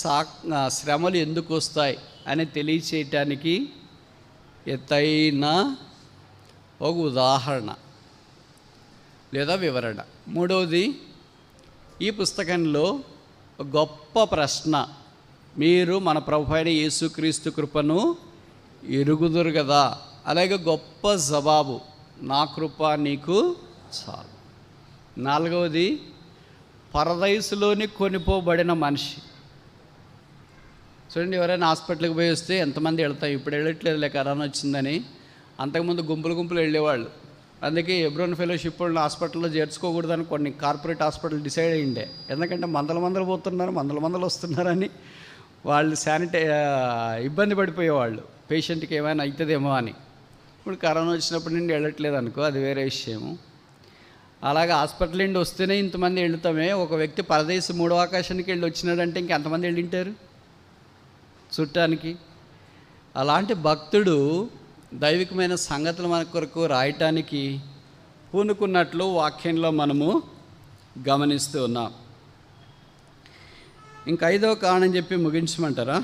శ్రమలు ఎందుకు వస్తాయి అని తెలియచేయటానికి ఎత్తైన ఒక ఉదాహరణ లేదా వివరణ. మూడవది, ఈ పుస్తకంలో గొప్ప ప్రశ్న, మీరు మన ప్రభువైన యేసుక్రీస్తు కృపను ఎరుగుదురు కదా. అలాగే గొప్ప జవాబు, నా కృప నీకు చాలు. 4వది, పరదైసులోని కొనిపోబడిన మనిషి. చూడండి, ఎవరైనా హాస్పిటల్కి పోయి వస్తే ఎంతమంది వెళ్తాం, ఇప్పుడు వెళ్ళట్లేదులే కరోనా వచ్చిందని. అంతకుముందు గుంపులు వెళ్ళేవాళ్ళు. అందుకే ఎబ్రోన్ ఫెలోషిప్ వాళ్ళని హాస్పిటల్లో చేర్చుకోకూడదని కొన్ని కార్పొరేట్ హాస్పిటల్ డిసైడ్ అయ్యిండే. ఎందుకంటే మందలు పోతున్నారు, మందలు వస్తున్నారని వాళ్ళు ఇబ్బంది పడిపోయేవాళ్ళు, పేషెంట్కి ఏమైనా అవుతుందేమో అని. ఇప్పుడు కరోనా వచ్చినప్పటి నుండి వెళ్ళట్లేదు అనుకో, అది వేరే విషయము. అలాగే హాస్పిటల్ నుండి వస్తేనే ఇంతమంది వెళ్తామే, ఒక వ్యక్తి పరదేశం 3వ ఆకాశానికి వెళ్ళి వచ్చినాడంటే ఇంకెంతమంది వెళ్ళింటారు చుట్టానికి. అలాంటి భక్తుడు దైవికమైన సంగతులు మన కొరకు రాయటానికి పూనుకున్నట్లు వాక్యంలో మనము గమనిస్తూ ఉన్నాం. ఇంక 5వ కారణం చెప్పి ముగించమంటారా?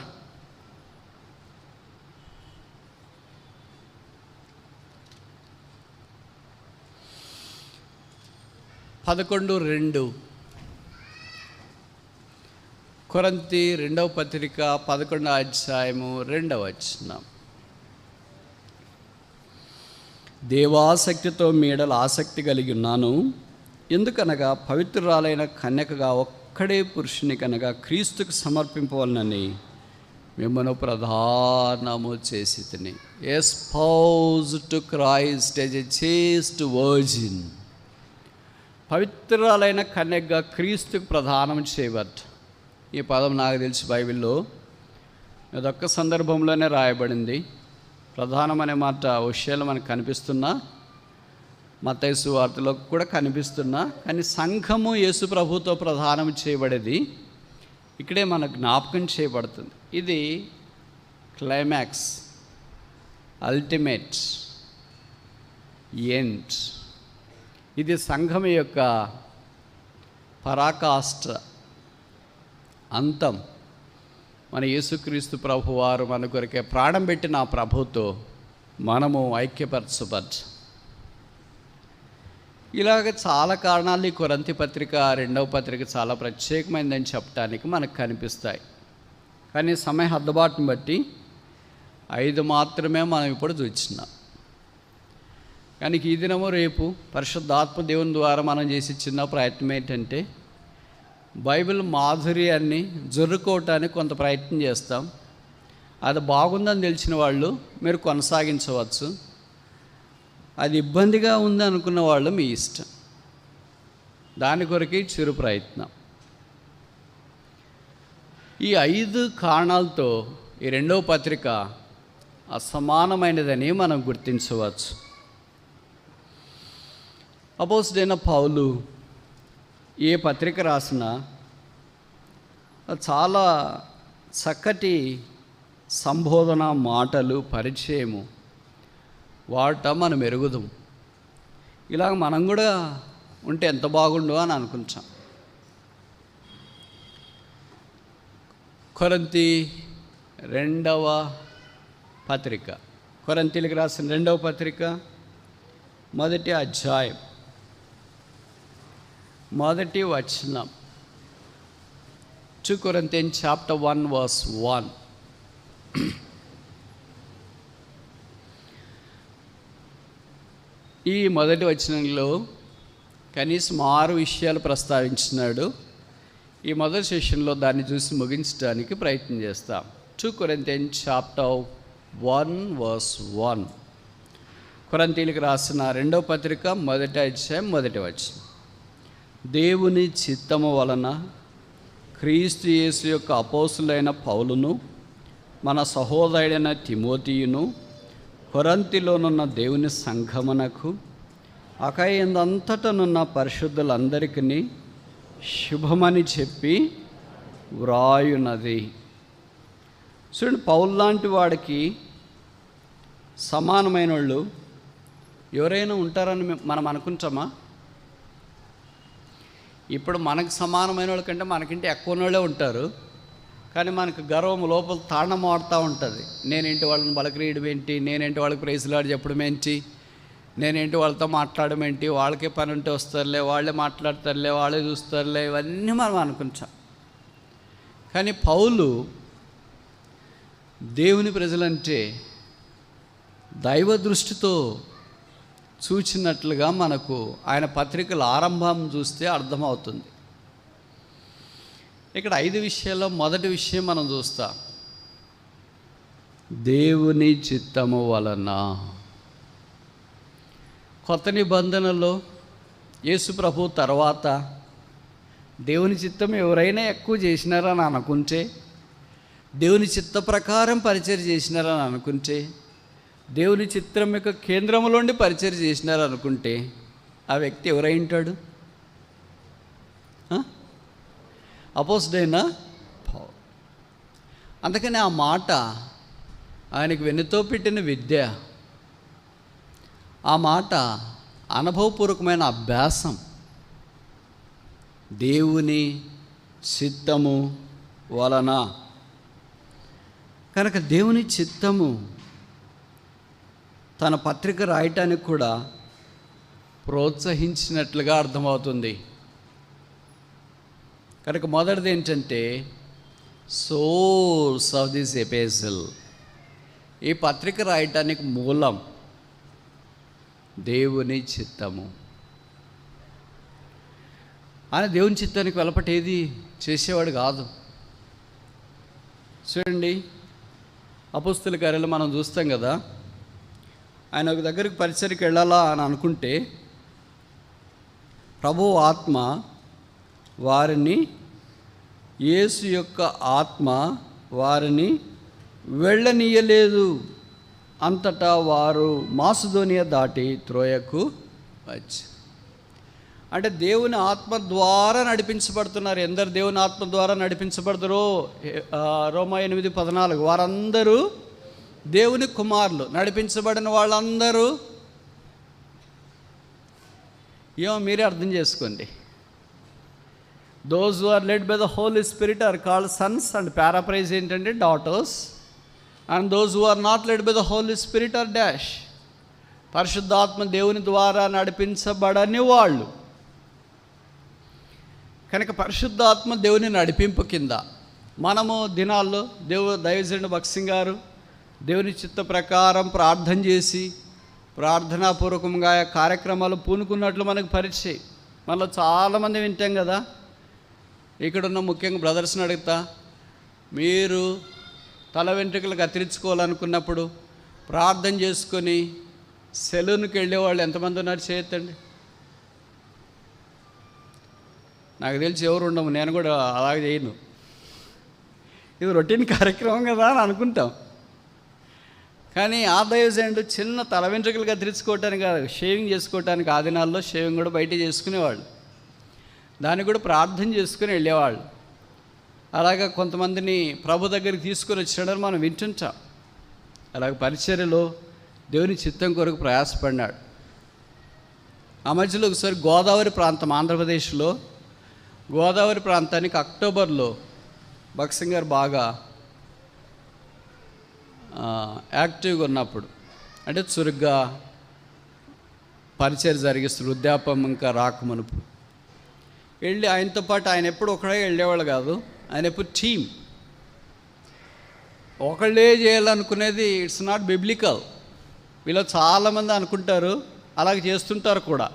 కొరింథీ 2వ పత్రిక 11వ అధ్యాయము 2వ వచనం. దేవాసక్తితో మీడల ఆసక్తి కలిగి ఉన్నాను, ఎందుకనగా పవిత్రురాలైన కన్యకగా ఒక్కడే పురుషుని కనుక క్రీస్తుకు సమర్పింపవలనని మిమ్మల్ని ప్రధానము చేసి తిని. Espoused to Christ as a chaste virgin. పవిత్రాలైన కన్యకగా క్రీస్తుకు ప్రధానం చేయబట్ట. ఈ పదం నాకు తెలిసి బైబిల్లో అదొక్క సందర్భంలోనే రాయబడింది. ప్రధానం అనే మాట విషయాలు మనకు కనిపిస్తున్నా, మత్తయి సువార్తలో కూడా కనిపిస్తున్నా, కానీ సంఘము యేసు ప్రభుతో ప్రధానం చేయబడేది ఇక్కడే మనకు జ్ఞాపకం చేయబడుతుంది. ఇది క్లైమాక్స్, అల్టిమేట్ ఎండ్. ఇది సంఘం యొక్క పరాకాష్ఠ, అంతం. మన యేసుక్రీస్తు ప్రభు వారు మన కొరకే ప్రాణం పెట్టిన ఆ ప్రభుతో మనము ఐక్యపరచబడ్డ. ఇలాగ చాలా కారణాలు ఈ కొరింథీ పత్రిక 2వ పత్రిక చాలా ప్రత్యేకమైందని చెప్పడానికి మనకు కనిపిస్తాయి. కానీ సమయ హద్దుబాటును బట్టి 5 మాత్రమే మనం ఇప్పుడు చూస్తున్నాం. కానీ ఈ దినము రేపు పరిశుద్ధాత్మ దేవుని ద్వారా మనం చేసి చిన్న ప్రయత్నం ఏంటంటే బైబిల్ మాధుర్యాన్ని జరుపుకోవటానికి కొంత ప్రయత్నం చేస్తాం. అది బాగుందని తెలిసిన వాళ్ళు మీరు కొనసాగించవచ్చు, అది ఇబ్బందిగా ఉంది అనుకున్న వాళ్ళు మీ ఇష్టం. దాని కొరకే చిరు ప్రయత్నం. ఈ 5 కారణాలతో ఈ 2వ పత్రిక అసమానమైనదని మనం గుర్తించవచ్చు. అపోస్తలుడైన పౌలు ఏ పత్రిక రాసినా చాలా చక్కటి సంబోధన మాటలు, పరిచయము వాడటం మనం ఎరుగుదాం. ఇలాగ మనం కూడా ఉంటే ఎంత బాగుండు అని అనుకుంటాం. కొరింథీ 2వ పత్రిక, కొరింథీలకు రాసిన 2వ పత్రిక 1వ అధ్యాయం 1వ వచనం. 2 Corinthians chapter 1 verse 1. ఈ 1వ వచనంలో కనీసం 6 విషయాలు ప్రస్తావించినాడు. ఈ మొదటి సెషన్లో దాన్ని చూసి ముగించడానికి ప్రయత్నం చేస్తాం. 2 Corinthians chapter 1 verse 1. కొరింథీలకు రాసిన 2వ పత్రిక 1వ అధ్యాయం 1వ వచనం. దేవుని చిత్తము వలన క్రీస్తు యేసు యొక్క అపోస్తులైన పౌలును, మన సహోదరుడైన తిమోతియును, కొరింథీలోనున్న దేవుని సంఘమునకు, అకయందంతటనున్న పరిశుద్ధులందరికీ శుభమని చెప్పి వ్రాయున్నది. చూడండి, పౌలు లాంటి వాడికి సమానమైన వాళ్ళు ఎవరైనా ఉంటారని మనం అనుకుంటామా? ఇప్పుడు మనకు సమానమైన వాళ్ళ కంటే మనకంటే ఎక్కువ వాళ్ళే ఉంటారు. కానీ మనకు గర్వం లోపల తాండం ఆడుతూ ఉంటుంది. నేనేంటి వాళ్ళని బలక్రియడం ఏంటి, నేనేంటి వాళ్ళకి ప్రైజ్లాడి చెప్పడం ఏంటి, నేనేంటి వాళ్ళతో మాట్లాడడం ఏంటి, వాళ్ళకే పని ఉంటే వస్తారులే, వాళ్ళే మాట్లాడతారులే, వాళ్ళే చూస్తారులే, ఇవన్నీ మనం అనుకుంటాం. కానీ పౌలు దేవుని ప్రజలంటే దైవ దృష్టితో చూచినట్లుగా మనకు ఆయన పత్రికల ఆరంభం చూస్తే అర్థమవుతుంది. ఇక్కడ 5 విషయాల్లో మొదటి విషయం మనం చూస్తాం. దేవుని చిత్తము వలన. కొత్త నిబంధనలో యేసు ప్రభు తర్వాత దేవుని చిత్తం ఎవరైనా ఎక్కువ చేసినారని అనుకుంటే దేవుని చిత్త ప్రకారం పరిచయం చేసినారని అనుకుంటే, దేవుని చిత్రం యొక్క కేంద్రంలోండి పరిచయం చేసినారు అనుకుంటే ఆ వ్యక్తి ఎవరై ఉంటాడు? అపోస్తలుడైన పౌలు. అందుకని ఆ మాట ఆయనకు వెన్నుతో పెట్టిన విద్య, ఆ మాట అనుభవపూర్వకమైన అభ్యాసం, దేవుని చిత్తము వలన. కనుక దేవుని చిత్తము తన పత్రిక రాయటానికి కూడా ప్రోత్సహించినట్లుగా అర్థమవుతుంది. కనుక మొదటిది ఏంటంటే, సోర్స్ ఆఫ్ దిస్ ఎపిసల్, ఈ పత్రిక రాయటానికి మూలం దేవుని చిత్తము. ఆయన దేవుని చిత్తానికి వెలపటి ఏది చేసేవాడు కాదు. చూడండి, అపోస్తలుల కార్యాలు మనం చూస్తాం కదా, ఆయన ఒక దగ్గరికి పరిచర్యకి వెళ్ళాలా అని అనుకుంటే ప్రభువు ఆత్మ వారిని, యేసు యొక్క ఆత్మ వారిని వెళ్ళనీయలేదు. అంతటా వారు మాసిదోనియా దాటి త్రోయకు వచ్చి, అంటే దేవుని ఆత్మ ద్వారా నడిపించబడుతున్నారు. ఎందరు దేవుని ఆత్మ ద్వారా నడిపించబడతారో, రోమా 8:14, వారందరూ దేవుని కుమారులు. నడిపించబడిన వాళ్ళందరూ ఏమో మీరే అర్థం చేసుకోండి. Those who are led by the Holy Spirit are called sons, and paraphrase ఏంటంటే daughters. And those who are not led by the Holy Spirit are dash, పరిశుద్ధాత్మ దేవుని ద్వారా నడిపించబడని వాళ్ళు. కనుక పరిశుద్ధాత్మ దేవుని నడిపింపు కింద మనము దినాల్లో దైవజనుడు భక్సింగ్ గారు దేవుని చిత్త ప్రకారం ప్రార్థన చేసి ప్రార్థనాపూర్వకంగా కార్యక్రమాలు పూనుకున్నట్లు మనకు పరిచయం. మనలో చాలామంది వింటాం కదా. ఇక్కడున్న ముఖ్యంగా బ్రదర్స్ని అడుగుతా, మీరు తల వెంట్రుకలు కత్తిరించుకోవాలనుకున్నప్పుడు ప్రార్థన చేసుకొని సెలూన్కి వెళ్ళేవాళ్ళు ఎంతమంది ఉన్నారు? చేయొద్దండి. నాకు తెలిసి ఎవరు ఉండము, నేను కూడా అలాగే చేయను. ఇది రొటీన్ కార్యక్రమం కదా అని అనుకుంటాం. కానీ ఆ దైవజనుడు చిన్న తల వెంట్రుకలు కత్తిరించుకోవటానికి, షేవింగ్ చేసుకోవటానికి ఆ దినాల్లో షేవింగ్ కూడా బయట చేసుకునేవాళ్ళు. దాన్ని కూడా ప్రార్థన చేసుకుని వెళ్ళేవాళ్ళు. అలాగా కొంతమందిని ప్రభు దగ్గరికి తీసుకొని వచ్చినాడని మనం వింటుంటాం. అలాగ పరిచర్యలో దేవుని చిత్తం కొరకు ప్రయాసపడినాడు. ఆ మధ్యలో ఒకసారి గోదావరి ప్రాంతం, ఆంధ్రప్రదేశ్లో గోదావరి ప్రాంతానికి అక్టోబర్లో భక్సింగ్ గారు బాగా యాక్టివ్గా ఉన్నప్పుడు, అంటే చురుగ్గా పరిచయం జరిగిస్తారు, వృద్ధాపం ఇంకా రాకమునుపు వెళ్ళి ఆయనతో పాటు, ఆయన ఎప్పుడు ఒకడే వెళ్ళేవాళ్ళు కాదు, ఆయన ఎప్పుడు టీమ్. ఒకళ్ళే చేయాలనుకునేది ఇట్స్ నాట్ బిబ్లికల్. వీళ్ళు చాలామంది అనుకుంటారు, అలాగే చేస్తుంటారు కూడా.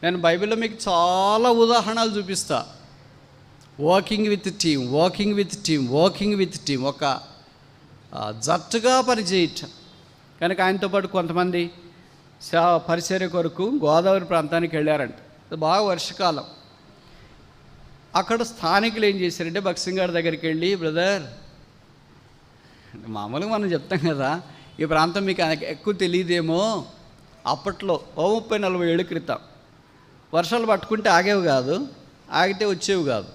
నేను బైబిల్లో మీకు చాలా ఉదాహరణలు చూపిస్తా. Walking with team, walking with team, walking with team, ఒక జట్టుగా పనిచేయటం. కనుక ఆయనతో పాటు కొంతమంది పరిచర్య కొరకు గోదావరి ప్రాంతానికి వెళ్ళారంట. బాగా వర్షకాలం. అక్కడ స్థానికులు ఏం చేశారంటే భక్సింగ్ గారి దగ్గరికి వెళ్ళి, బ్రదర్, మామూలుగా మనం చెప్తాం కదా, ఈ ప్రాంతం మీకు ఎక్కువ తెలియదేమో, అప్పట్లో 30-40 ఏళ్ళ క్రితం వర్షాలు పట్టుకుంటే ఆగేవి కాదు, ఆగితే వచ్చేవి కాదు.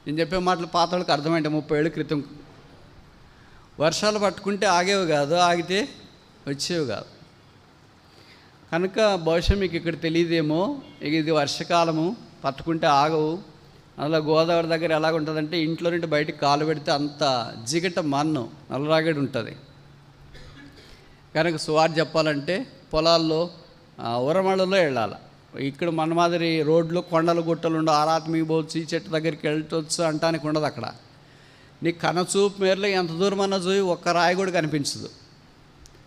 నేను చెప్పే మాటలు పాత వాళ్ళకి అర్థమైంటే 30 ఏళ్ళ క్రితం వర్షాలు పట్టుకుంటే ఆగేవి కాదు, ఆగితే వచ్చేవి కాదు. కనుక బహుశా మీకు ఇక్కడ తెలియదేమో, ఇది వర్షకాలము, పట్టుకుంటే ఆగవు. అందులో గోదావరి దగ్గర ఎలాగ ఉంటుందంటే ఇంట్లో నుండి బయటికి కాలు పెడితే అంత జిగట మన్ను నల్లరాగడి ఉంటుంది. కనుక సువార్ చెప్పాలంటే పొలాల్లో ఉరమళ్ళలో వెళ్ళాలి. ఇక్కడ మన మాదిరి రోడ్లు, కొండలు, గుట్టలు ఉండవు. ఆరాత్మీకి పోవచ్చు, ఈ చెట్టు దగ్గరికి వెళ్ళవచ్చు అంటానికి ఉండదు. అక్కడ నీకు కనచూపు మేరలో ఎంత దూరం అన్నా చూసి ఒక్క రాయి కూడా కనిపించదు.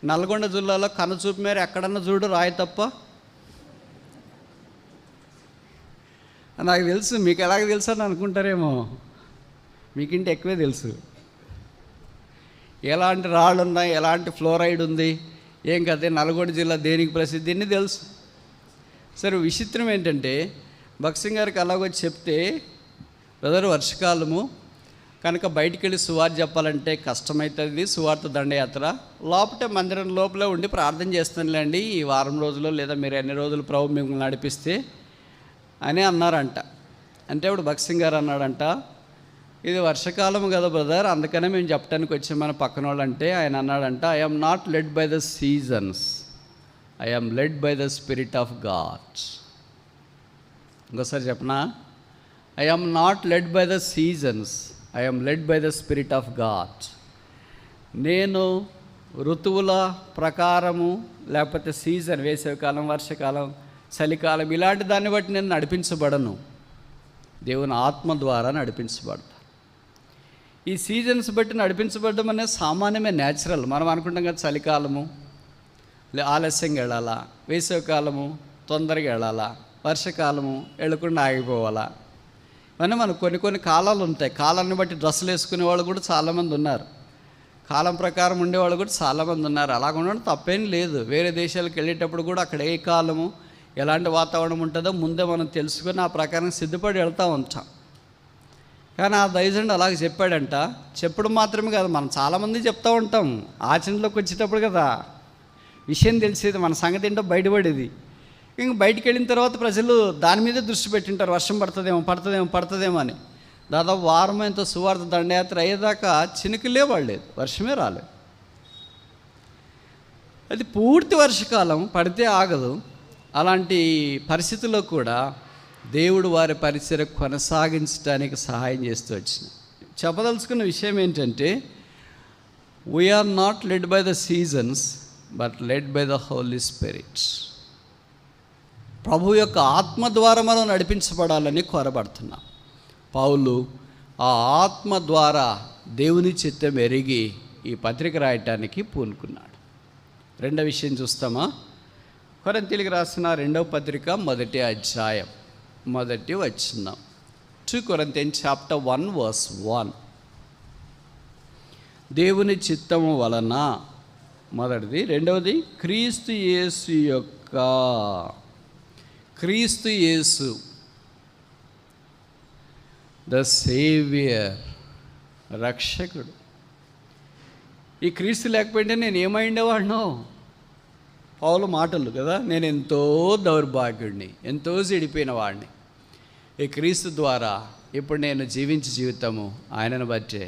నల్గొండ జిల్లాలో కనుచూపు మేర ఎక్కడన్నా చూడు రాయి తప్ప. నాకు తెలుసు, మీకు ఎలాగ తెలుసు అని అనుకుంటారేమో, మీకింటే ఎక్కువే తెలుసు. ఎలాంటి రాళ్ళు ఉన్నాయి, ఎలాంటి ఫ్లోరైడ్ ఉంది, ఏం కదే, నల్గొండ జిల్లా దేనికి ప్రసిద్ధి అని తెలుసు. సరే, విచిత్రం ఏంటంటే భక్సింగ్ గారికి అలాగొచ్చి చెప్తే బ్రదర్ వర్షకాలము కనుక బయటికి వెళ్ళి సువార్త చెప్పాలంటే కష్టమవుతుంది, సువార్త దండయాత్ర లోపటే మందిరం లోపలే ఉండి ప్రార్థన చేస్తానులేండి ఈ వారం రోజులు లేదా మీరు ఎన్ని రోజులు ప్రభు మిమ్మల్ని నడిపిస్తే అని అన్నారంట. అంటే ఇప్పుడు భక్సింగ్ గారు అన్నాడంట, ఇది వర్షకాలం కదా బ్రదర్, అందుకనే మేము చెప్పడానికి వచ్చాం మన పక్కన వాళ్ళంటే. ఆయన అన్నాడంట, I am not led by the seasons, I am led by the spirit of God. ఇంకోసారి చెప్పనా, I am not led by the seasons, I am led by the spirit of God. నేను ఋతువుల ప్రకారము లేకపోతే సీజన్, వేసవికాలం, వర్షకాలం, చలికాలం ఇలాంటి దాన్ని బట్టి నేను నడిపించబడను, దేవుని ఆత్మ ద్వారా నడిపించబడతా. ఈ సీజన్స్ బట్టి నడిపించబడడం అనేది సామాన్యమే, న్యాచురల్. మనం అనుకుంటాం కదా చలికాలము ఆలస్యంగా వెళ్ళాలా, వేసవికాలము తొందరగా వెళ్ళాలా, వర్షకాలము వెళ్ళకుండా ఆగిపోవాలా. ఇవన్నీ మనకు కొన్ని కాలాలు ఉంటాయి. కాలాన్ని బట్టి డ్రెస్సులు వేసుకునే వాళ్ళు కూడా చాలామంది ఉన్నారు, కాలం ప్రకారం ఉండేవాళ్ళు కూడా చాలామంది ఉన్నారు. అలాగ ఉండడం తప్పేం లేదు. వేరే దేశాలకు వెళ్ళేటప్పుడు కూడా అక్కడ ఏ కాలము ఎలాంటి వాతావరణం ఉంటుందో ముందే మనం తెలుసుకొని ఆ ప్రకారం సిద్ధపడి వెళ్తూ ఉంటాం. కానీ ఆ దైవజనుడు అలాగే చెప్పాడంట. చెప్పడం మాత్రమే కాదు, మనం చాలామంది చెప్తూ ఉంటాం, ఆచరణలోకి వచ్చేటప్పుడు కదా విషయం తెలిసేది, మన సంగతి ఏంటో బయటపడేది. ఇంక బయటికి వెళ్ళిన తర్వాత ప్రజలు దాని మీదే దృష్టి పెట్టింటారు, వర్షం పడుతుందేమో అని. దాదాపు వారం ఎంతో సువార్త దండయాత్ర అయ్యేదాకా చినుకులే పడలేదు, వర్షమే రాలేదు. అది పూర్తి వర్షకాలం పడితే ఆగదు. అలాంటి పరిస్థితుల్లో కూడా దేవుడు వారి పరిచర్య కొనసాగించడానికి సహాయం చేస్తూ వచ్చిన. చెప్పదలుచుకున్న విషయం ఏంటంటే, we are not led by the seasons but led by the Holy Spirit. ప్రభు యొక్క ఆత్మ ద్వారా మనం నడిపించబడాలని కోరబడుతున్నాం. పౌలు ఆ ఆత్మ ద్వారా దేవుని చిత్తం ఎరిగి ఈ పత్రిక రాయటానికి పూనుకున్నాడు. రెండో విషయం చూస్తామా, కొరింథీయులకు రాసిన 2వ పత్రిక 1వ అధ్యాయం 1వ వచనం. 2 Corinthians chapter 1 verse 1. దేవుని చిత్తము వలన మొదటిది, రెండవది క్రీస్తు యేసు ద సేవియర్, రక్షకుడు. ఈ క్రీస్తు లేకపోయింటే నేను ఏమైండేవాడినో. పౌలు మాటలు కదా, నేను ఎంతో దౌర్భాగ్యుడిని, ఎంతో చెడిపోయిన వాడిని. ఈ క్రీస్తు ద్వారా ఇప్పుడు నేను జీవించే జీవితము ఆయనను బట్టే.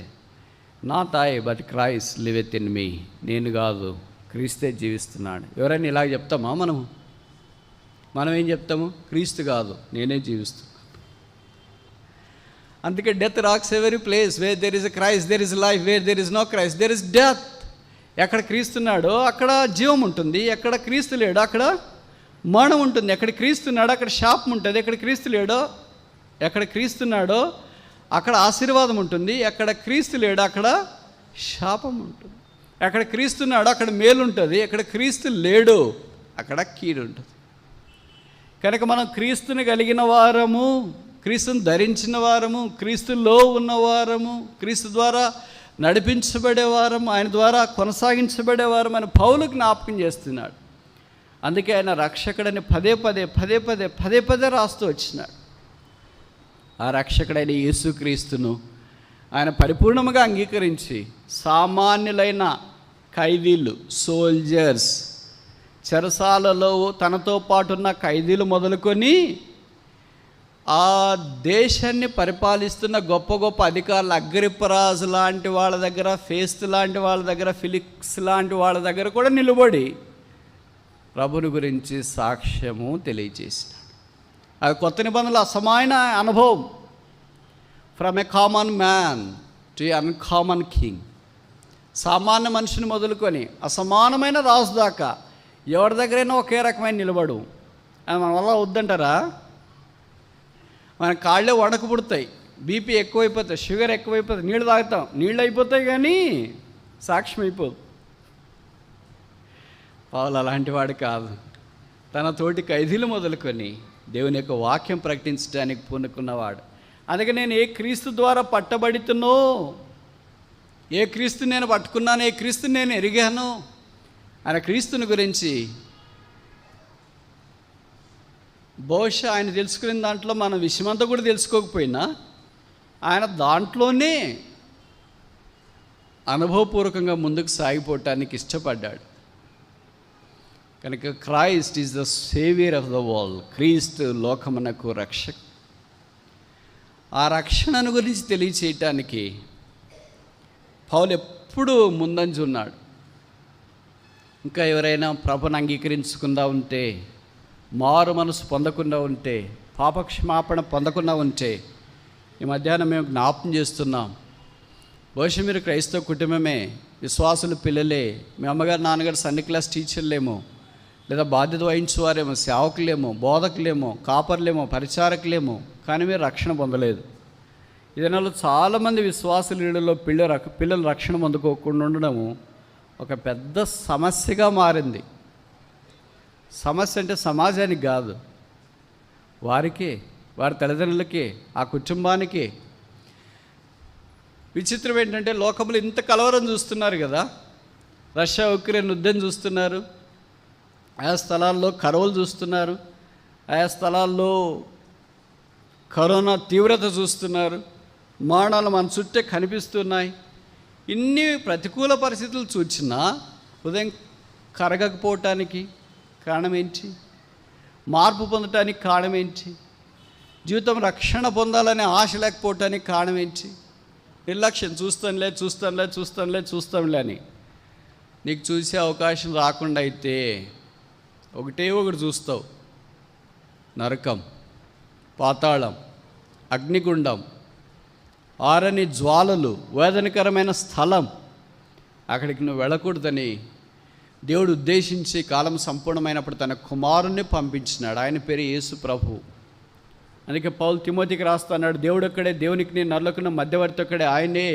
Not I but Christ liveth in me. నేను కాదు, క్రీస్తే జీవిస్తున్నాడు. ఎవరైనా ఇలాగ చెప్తామా? మనం ఏం చెప్తాము? క్రీస్తు కాదు, నేనే జీవిస్తున్నాను. అందుకే death rocks every place. Where there is a Christ there is life, where there is no Christ there is death. ఎక్కడ క్రీస్తున్నాడో అక్కడ జీవం ఉంటుంది, ఎక్కడ క్రీస్తు లేడో అక్కడ మరణం ఉంటుంది. ఎక్కడ క్రీస్తున్నాడో అక్కడ శాపం ఉంటుంది, ఎక్కడ క్రీస్తు లేడో ఎక్కడ క్రీస్తున్నాడో అక్కడ ఆశీర్వాదం ఉంటుంది, ఎక్కడ క్రీస్తు లేడో అక్కడ శాపం ఉంటుంది. ఎక్కడ క్రీస్తున్నాడో అక్కడ మేలు ఉంటుంది, ఎక్కడ క్రీస్తు లేడో అక్కడ కీడు ఉంటుంది. కనుక మనం క్రీస్తుని కలిగిన వారము, క్రీస్తుని ధరించిన వారము, క్రీస్తులో ఉన్నవారము, క్రీస్తు ద్వారా నడిపించబడేవారం, ఆయన ద్వారా కొనసాగించబడేవారం అని పౌలు జ్ఞాపకం చేస్తున్నాడు. అందుకే ఆయన రక్షకుడని పదే పదే రాస్తూ వచ్చినాడు. ఆ రక్షకుడైన యేసుక్రీస్తును ఆయన పరిపూర్ణముగా అంగీకరించి సామాన్యులైన ఖైదీలు, సోల్జర్స్, చెరసాలలో తనతో పాటు ఉన్న ఖైదీలు మొదలుకొని ఆ దేశాన్ని పరిపాలిస్తున్న గొప్ప గొప్ప అధికారులు, అగ్రిప్పరాజు లాంటి వాళ్ళ దగ్గర, ఫేస్తు లాంటి వాళ్ళ దగ్గర, ఫిలిక్స్ లాంటి వాళ్ళ దగ్గర కూడా నిలబడి ప్రభుని గురించి సాక్ష్యము తెలియజేసినాడు. అది కొత్త నిబంధనలు అసమాన అనుభవం. From a common man to a uncommon king. సామాన్య మనిషిని మొదలుకొని అసమానమైన రాజు దాకా ఎవరి దగ్గరైనా ఒకే రకమైన నిలబడు. అది మన వల్ల వద్దంటారా? మన కాళ్ళే వణకు పుడతాయి, బీపీ ఎక్కువైపోతాయి, షుగర్ ఎక్కువైపోతుంది, నీళ్ళు తాగుతాం, నీళ్ళు అయిపోతాయి కానీ సాక్ష్యం అయిపోదు. పౌలు అలాంటి వాడు కాదు. తన తోటి ఖైదీలు మొదలుకొని దేవుని యొక్క వాక్యం ప్రకటించడానికి పూనుకున్నవాడు. అందుకే నేను ఏ క్రీస్తు ద్వారా పట్టబడుతున్నో, ఏ క్రీస్తు నేను పట్టుకున్నాను, ఏ క్రీస్తుని నేను ఎరిగాను ఆయన క్రీస్తుని గురించి బహుశా ఆయన తెలుసుకునే దాంట్లో మనం విషయమంతా కూడా తెలుసుకోకపోయినా ఆయన దాంట్లోనే అనుభవపూర్వకంగా ముందుకు సాగిపోవటానికి ఇష్టపడ్డాడు. కనుక Christ is the saviour of the world. క్రీస్తు లోకమునకు రక్షక. ఆ రక్షణను గురించి తెలియచేయటానికి పౌలు ఎప్పుడూ ముందంజ ఉన్నాడు. ఇంకా ఎవరైనా ప్రభుని అంగీకరించకుండా ఉంటే, మారు మనసు పొందకుండా ఉంటే, పాపక్షమాపణ పొందకుండా ఉంటే, ఈ మధ్యాహ్నం మేము జ్ఞాపకం చేస్తున్నాం. బహుశా మీరు క్రైస్తవ కుటుంబమే, విశ్వాసుల పిల్లలే, మీ అమ్మగారు నాన్నగారు సండే క్లాస్ టీచర్లేమో, లేదా బాధ్యత వహించేవారేమో, సేవకులేమో, బోధకులేమో, కాపర్లేమో, పరిచారకులేమో, కానీ మీరు రక్షణ పొందలేదు. ఈ దినాల్లో చాలామంది విశ్వాసుల పిల్లలు రక్షణ పొందుకోకుండా ఉండడము ఒక పెద్ద సమస్యగా మారింది. సమస్య అంటే సమాజానికి కాదు, వారికే, వారి తల్లిదండ్రులకే, ఆ కుటుంబానికే. విచిత్రం ఏంటంటే లోకంలో ఇంత కలవరం చూస్తున్నారు కదా. రష్యా ఉక్రెయిన్ యుద్ధం చూస్తున్నారు, ఆయా స్థలాల్లో కరువులు చూస్తున్నారు, ఆయా స్థలాల్లో కరోనా తీవ్రత చూస్తున్నారు, మరణాలు మన చుట్టే కనిపిస్తున్నాయి. ఇన్ని ప్రతికూల పరిస్థితులు చూచినా ఉదయం కరగకపోవటానికి కారణం ఏంటి? మార్పు పొందటానికి కారణం ఏంటి? జీవితం రక్షణ పొందాలనే ఆశ లేకపోవటానికి కారణం ఏంటి? నిర్లక్ష్యం. చూస్తానులే అని నీకు చూసే అవకాశం రాకుండా అయితే ఒకటే ఒకటి చూస్తావు: నరకం, పాతాళం, అగ్నిగుండం, ఆరని జ్వాలలు, వేదనకరమైన స్థలం. అక్కడికి నువ్వు వెళ్ళకూడదని దేవుడు ఉద్దేశించి కాలం సంపూర్ణమైనప్పుడు తన కుమారుణ్ణి పంపించినాడు. ఆయన పేరు యేసు ప్రభు. అందుకే పౌలు తిమోతికి రాస్తున్నాడు, దేవుడు ఒక్కడే, దేవునికి నేను నరులకున్న మధ్యవర్తి ఒక్కడే, ఆయనే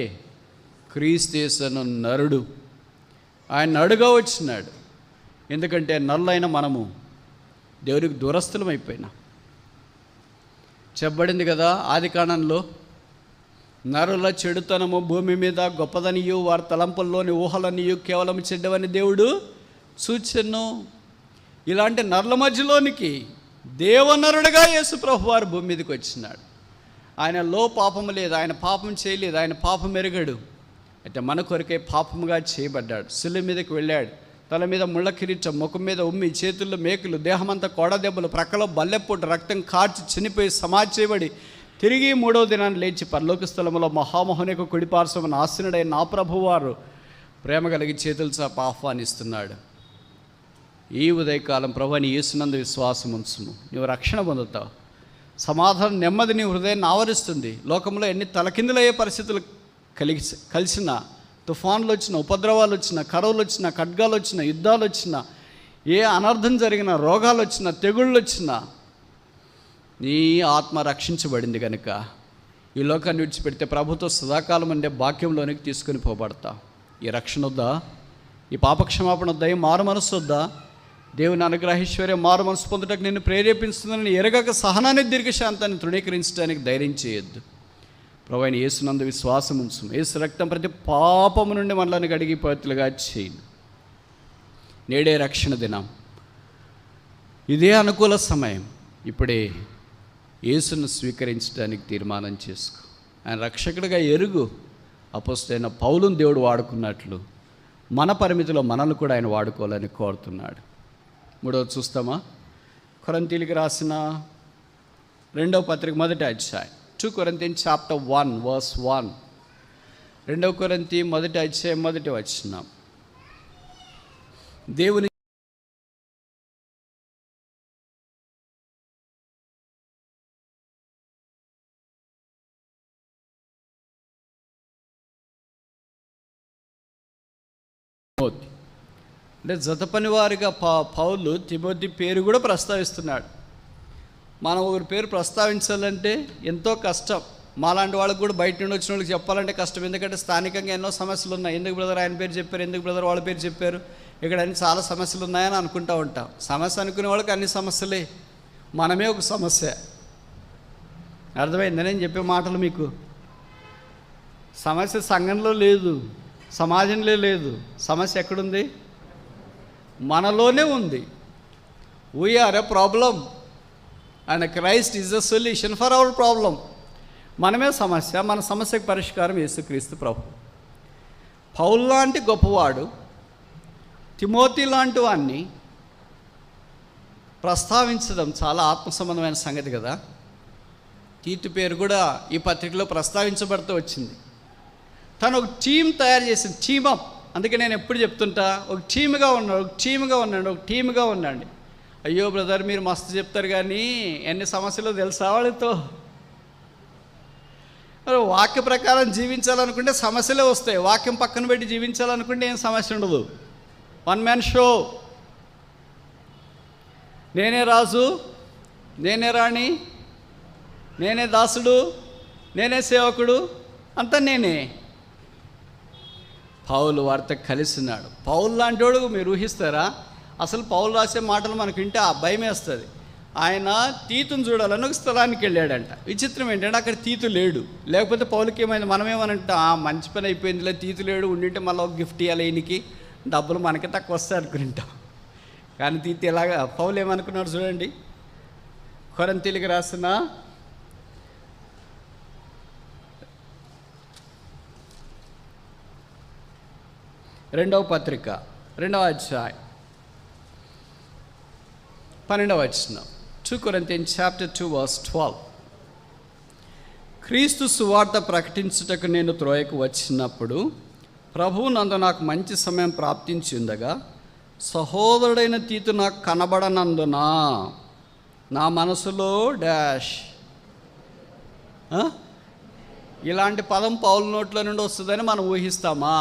క్రీస్తు యేసు నరుడు. ఆయన నరుడుగా వచ్చినాడు. ఎందుకంటే నరులైన మనము దేవునికి దూరస్థులం అయిపోయినా. చెప్పబడింది కదా ఆది కాండంలో, నరుల చెడుతనము భూమి మీద గొప్పదనియు, వారి తలంపుల్లోని ఊహలనియు కేవలం చెడ్డవని దేవుడు చూచెను. ఇలాంటి నరుల మధ్యలోనికి దేవనరుడుగా యేసు ప్రభు వారు భూమి మీదకి వచ్చినాడు. ఆయనలో పాపము లేదు, ఆయన పాపం చేయలేదు, ఆయన పాపం ఎరగడు. అయితే మన కొరకే పాపముగా చేయబడ్డాడు. శిలువ మీదకి వెళ్ళాడు. తల మీద ముళ్ళ కిరీటం, ముఖం మీద ఉమ్మి, చేతుల్లో మేకులు, దేహమంతా కొడదెబ్బలు, ప్రక్కలో బల్లెపోటు, రక్తం కార్చి చనిపోయి సమాధి చేయబడి తిరిగి 3వ దినాన్ని లేచి పరలోక స్థలములో మహామోహనికు కుడిపార్శ్వమున ఆసీనుడైన నా ప్రభువారు ప్రేమ కలిగి చేతులు చాప ఆహ్వానిస్తున్నాడు. ఈ ఉదయకాలం ప్రభుని యేసునందు విశ్వాసం ఉంచుము, నీవు రక్షణ పొందుతావు. సమాధానం, నెమ్మది నీ హృదయాన్ని ఆవరిస్తుంది. లోకంలో ఎన్ని తలకిందులయ్యే పరిస్థితులు కలిసిన, తుఫాన్లు వచ్చినా, ఉపద్రవాలు వచ్చినా, కరువులు వచ్చినా, ఖడ్గాలు వచ్చినా, యుద్ధాలు వచ్చినా, ఏ అనర్థం జరిగినా, రోగాలు వచ్చినా, తెగుళ్ళు వచ్చినా, నీ ఆత్మ రక్షించబడింది కనుక ఈ లోకాన్ని విడిచిపెడితే ప్రభుతో సదాకాలం ఉండే భాగ్యంలోనికి తీసుకుని పోబడతా. ఈ రక్షణ వద్దా? ఈ పాపక్షమాపణ వద్దా? ఈ మారు మనసు వద్దా? దేవుని అనుగ్రహేశ్వర్యం మారు మనసు పొందుటకు నిన్ను ప్రేరేపిస్తుందని ఎరగక సహనాన్ని, దీర్ఘశాంతాన్ని తృణీకరించడానికి ధైర్యం చేయొద్దు. ప్రభువైన యేసునందు విశ్వాసం ఉంచుము. యేసు రక్తం ప్రతి పాపము నుండి మనల్ని కడిగి పవిత్రులుగా చేయండి. నేడే రక్షణ దినం, ఇదే అనుకూల సమయం. ఇప్పుడే యేసును స్వీకరించడానికి తీర్మానం చేసుకో. ఆయన రక్షకుడిగా ఎరుగు. అపోస్తలుడైన పౌలును దేవుడు వాడుకున్నట్లు మన పరిమితిలో మనల్ని కూడా ఆయన వాడుకోవాలని కోరుతున్నాడు. 3వది చూస్తామా? కొరింథీయులకు రాసిన 2వ పత్రిక 1వ అధ్యాయం, 2 Corinthians chapter 1 verse 1. 2 కొరింథీ 1వ అధ్యాయం 1వ వచనం. దేవుని అంటే జత పనివారిగా పౌలు తిమోతి పేరు కూడా ప్రస్తావిస్తున్నాడు. మనం ఒకరి పేరు ప్రస్తావించాలంటే ఎంతో కష్టం. మాలాంటి వాళ్ళకి కూడా బయట నుండి వచ్చిన వాళ్ళకి చెప్పాలంటే కష్టం. ఎందుకంటే స్థానికంగా ఎన్నో సమస్యలు ఉన్నాయి. ఎందుకు బ్రదర్ ఆయన పేరు చెప్పారు, ఎందుకు బ్రదర్ వాళ్ళ పేరు చెప్పారు, ఇక్కడ అన్ని చాలా సమస్యలు ఉన్నాయని అనుకుంటూ ఉంటాం. సమస్య అనుకునే వాళ్ళకి అన్ని సమస్యలే, మనమే ఒక సమస్య. అర్థమైందని నేను చెప్పే మాటలు మీకు. సమస్య సంఘంలో లేదు, సమాజంలో లేదు. సమస్య ఎక్కడుంది? మనలోనే ఉంది. We are a problem and Christ is the solution for our problem. మనమే సమస్య, మన సమస్యకు పరిష్కారం యేసుక్రీస్తు ప్రభు. పౌలు లాంటి గొప్పవాడు తిమోతి లాంటి వాడిని ప్రస్తావించడం చాలా ఆత్మ సంబంధమైన సంగతి కదా. తీతు పేరు కూడా ఈ పత్రికలో ప్రస్తావించబడుతూ వచ్చింది. తను ఒక టీం తయారు చేసింది, టీమప్. అందుకే నేను ఎప్పుడు చెప్తుంటా, ఒక టీమ్గా ఉండండి. అయ్యో బ్రదర్, మీరు మస్తు చెప్తారు కానీ ఎన్ని సమస్యలు తెలుసా వాళ్ళతో. వాక్య ప్రకారం జీవించాలనుకుంటే సమస్యలే వస్తాయి, వాక్యం పక్కన పెట్టి జీవించాలనుకుంటే ఏం సమస్య ఉండదు. One man show. నేనే రాజు, నేనే రాణి, నేనే దాసుడు, నేనే సేవకుడు, అంతా నేనే. పౌలు వారితో కలిసినాడు. పౌలు లాంటి వాడు మీరు ఊహిస్తారా? అసలు పౌలు రాసే మాటలు మనకు వింటే ఆ భయం వేస్తుంది. ఆయన తీతును చూడాలని ఒక స్థలానికి వెళ్ళాడంట. విచిత్రం ఏంటంటే అక్కడ తీతు లేడు. లేకపోతే పౌలుకి ఏమైంది, మనమేమనంటా మంచి పని అయిపోయిందిలే, తీతు లేడు, ఉండింటే మళ్ళీ ఒక గిఫ్ట్ ఇవ్వాలి, ఈయనకి డబ్బులు మనకి తక్కువ వస్తాయి అనుకుంటాం. కానీ తీతు ఎలాగా, పౌలు ఏమనుకున్నాడు చూడండి. కొరింథీయులకు రాసిన 2వ పత్రిక 2వ అధ్యాయం 12వ వచనం. 2 Corinthians chapter 2 verse 12. క్రీస్తు సువార్త ప్రకటించుటకు నేను త్రోయకు వచ్చినప్పుడు ప్రభువు నందు నాకు మంచి సమయం ప్రాప్తించి ఉండగా సహోదరుడైన తీతు నాకు కనబడనందున నా మనసులో డాష్. ఇలాంటి పదం పౌలు నోట్ల నుండి వస్తుందని మనం ఊహిస్తామా?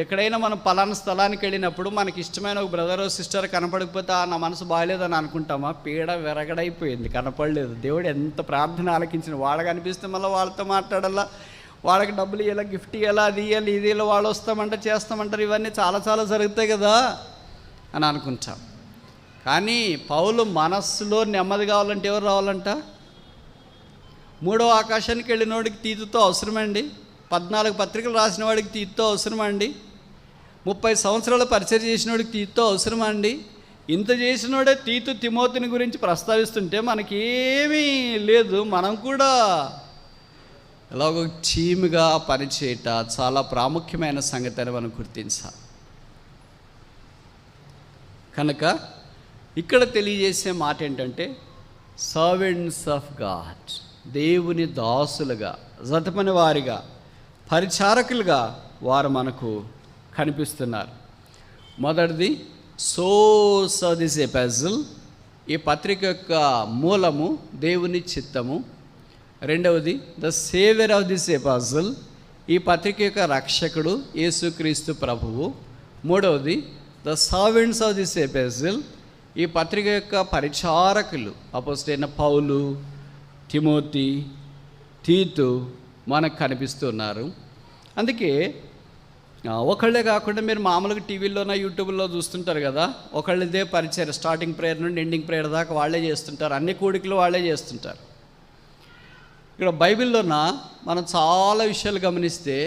ఎక్కడైనా మనం పలానా స్థలానికి వెళ్ళినప్పుడు మనకి ఇష్టమైన ఒక బ్రదర్ సిస్టర్ కనపడకపోతే నా మనసు బాగాలేదని అనుకుంటామా? పీడ విరగడైపోయింది, కనపడలేదు. దేవుడు ఎంత ప్రార్థన ఆలకించిన, వాళ్ళకి అనిపిస్తే మళ్ళీ వాళ్ళతో మాట్లాడాలా, వాళ్ళకి డబ్బులు ఇవ్వాలి, గిఫ్ట్ ఇవ్వాలి, అది ఇవ్వాలి, ఇది ఇవ్వాలి, వాళ్ళు వస్తామంటారు, చేస్తామంటారు, ఇవన్నీ చాలా చాలా జరుగుతాయి కదా అని అనుకుంటాం. కానీ పౌలు మనస్సులో నెమ్మది కావాలంటే ఎవరు రావాలంట? 3వ ఆకాశానికి వెళ్ళినోడికి తీతుతో అవసరమండి. 14 పత్రికలు రాసిన వాడికి తీతుతో అవసరమండి. 30 సంవత్సరాలు పరిచయం చేసినోడికి తీతుతో అవసరమండి. ఇంత చేసినోడే తీతు తిమోతిని గురించి ప్రస్తావిస్తుంటే మనకేమీ లేదు. మనం కూడా ఎలాగో టీమ్గా పనిచేయట చాలా ప్రాముఖ్యమైన సంగతి అని మనం గుర్తించాలి. కనుక ఇక్కడ తెలియజేసే మాట ఏంటంటే సర్వెంట్స్ ఆఫ్ గాడ్, దేవుని దాసులుగా, జతపని వారిగా, పరిచారకులుగా వారు మనకు కనిపిస్తున్నారు. మొదటిది సోర్స్ ఆఫ్ దిస్ ఎపిసల్, ఈ పత్రిక యొక్క మూలము దేవుని చిత్తము. రెండవది ద సేవియర్ ఆఫ్ దిస్ ఎపిసల్, ఈ పత్రిక యొక్క రక్షకుడు యేసుక్రీస్తు ప్రభువు. మూడవది ద సర్వెంట్స్ ఆఫ్ దిస్ ఎపిసల్, ఈ పత్రిక యొక్క పరిచారకులు అపోస్తలుడైన పౌలు, తిమోతి, తీతు మనకు కనిపిస్తున్నారు. అందుకే ఒకళ్ళే కాకుండా మీరు మామూలుగా టీవీలోన యూట్యూబ్లో చూస్తుంటారు కదా, ఒకళ్ళదే పరిచయం స్టార్టింగ్ ప్రేయర్ నుండి ఎండింగ్ ప్రేయర్ దాకా వాళ్ళే చేస్తుంటారు, అన్ని కూడికలు వాళ్ళే చేస్తుంటారు. ఇక్కడ బైబిల్లోన మనం చాలా విషయాలు గమనిస్తే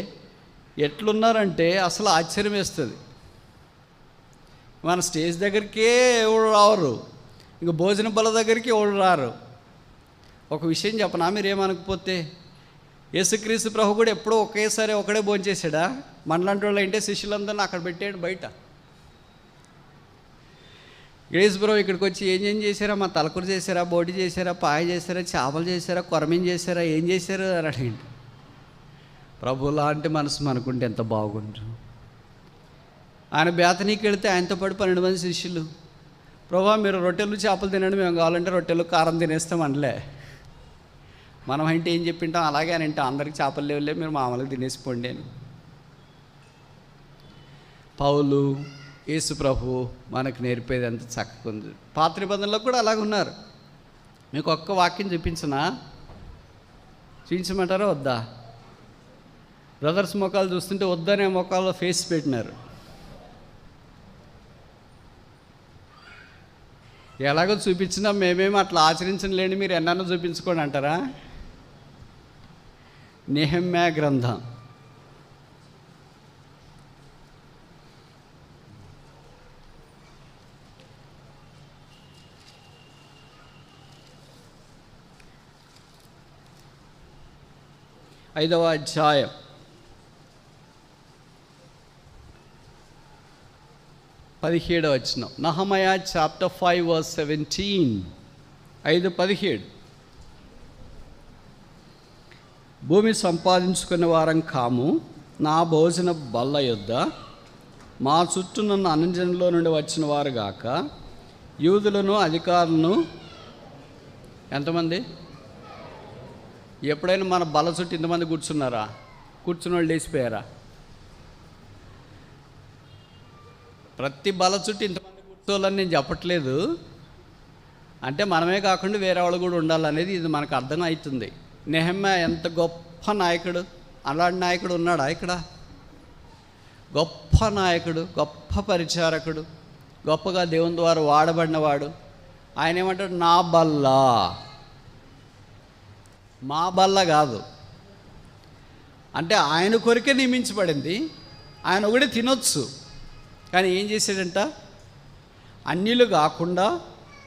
ఎట్లున్నారంటే అసలు ఆశ్చర్యం వేస్తుంది. మన స్టేజ్ దగ్గరికే ఎవరు రావరు, ఇంక భోజన బల దగ్గరికి ఎవరు రారు. ఒక విషయం చెప్పనా, మీరేమనకపోతే, యేసుక్రీస్తు ప్రభు కూడా ఎప్పుడో ఒకేసారి ఒకడే భోజనం చేశాడా? మనలాంటి వాళ్ళు అంటే శిష్యులందరినీ అక్కడ పెట్టాడు బయట. యేసు ప్రభు ఇక్కడికి వచ్చి ఏం చేశారా? మా తలకూర చేశారా, బోటి చేశారా, పాయ చేశారా, చేపలు చేశారా, కొరమీన్ చేశారా, ఏం చేశారు అని అడిగింది. ప్రభు లాంటి మనసు మనకుంటే ఎంత బాగుంటుంది. ఆయన బేతనీకి వెళితే ఆయనతో పాటు 12 మంది శిష్యులు, ప్రభు మీరు రొట్టెలు చేపలు తినండి, మేము కావాలంటే రొట్టెలు కారం తినేస్తాం అనలే. మనం అంటే ఏం చెప్పింటాం, అలాగే అని అంటే అందరికి చేపలు లేవులే, మీరు మామూలుగా తినేసిపోండి అని. పౌలు, యేసు ప్రభు మనకు నేర్పేది ఎంత చక్కగా ఉంది. పాత నిబంధనలో కూడా అలాగే ఉన్నారు. మీకు ఒక్క వాక్యం చూపించమంటారా వద్దా? బ్రదర్స్ మొక్కలు చూస్తుంటే వద్దనే మొక్కల్లో ఫేస్ పెట్టినారు. ఎలాగో చూపించినా మేమేమి అట్లా ఆచరించలేండి, మీరు ఎన్నన్నా చూపించుకోండి అంటారా? నెహెమ్యా గ్రంథం 5వ అధ్యాయం 17వ వచనం. నెహెమయా చాప్టర్ 5 verse 17. 5:17. భూమి సంపాదించుకునే వారం కాము, నా భోజన బల్ల యొద్ద మా చుట్టూ నన్ను అన్యజనుల్లో నుండి వచ్చిన వారు గాక, యూదులను అధికారులను. ఎంతమంది? ఎప్పుడైనా మన బల్ల చుట్టూ ఇంతమంది కూర్చున్నారా? కూర్చున్న వాళ్ళు లేచిపోయారా? ప్రతి బల్ల చుట్టూ ఇంతమంది కూర్చోవాలని నేను చెప్పట్లేదు. అంటే మనమే కాకుండా వేరే వాళ్ళు కూడా ఉండాలనేది ఇది మనకు అర్థం అవుతుంది. నెహెమ్యా ఎంత గొప్ప నాయకుడు! అలాంటి నాయకుడు ఉన్నాడా ఇక్కడ? గొప్ప నాయకుడు, గొప్ప పరిచారకుడు, గొప్పగా దేవుని ద్వారా వాడబడినవాడు. ఆయన ఏమంటాడు? నా బల్ల. మా బల్ల కాదు. అంటే ఆయన కొరికే నియమించబడింది. ఆయన ఒకటే తినొచ్చు. కానీ ఏం చేశాడంట? అన్యులు కాకుండా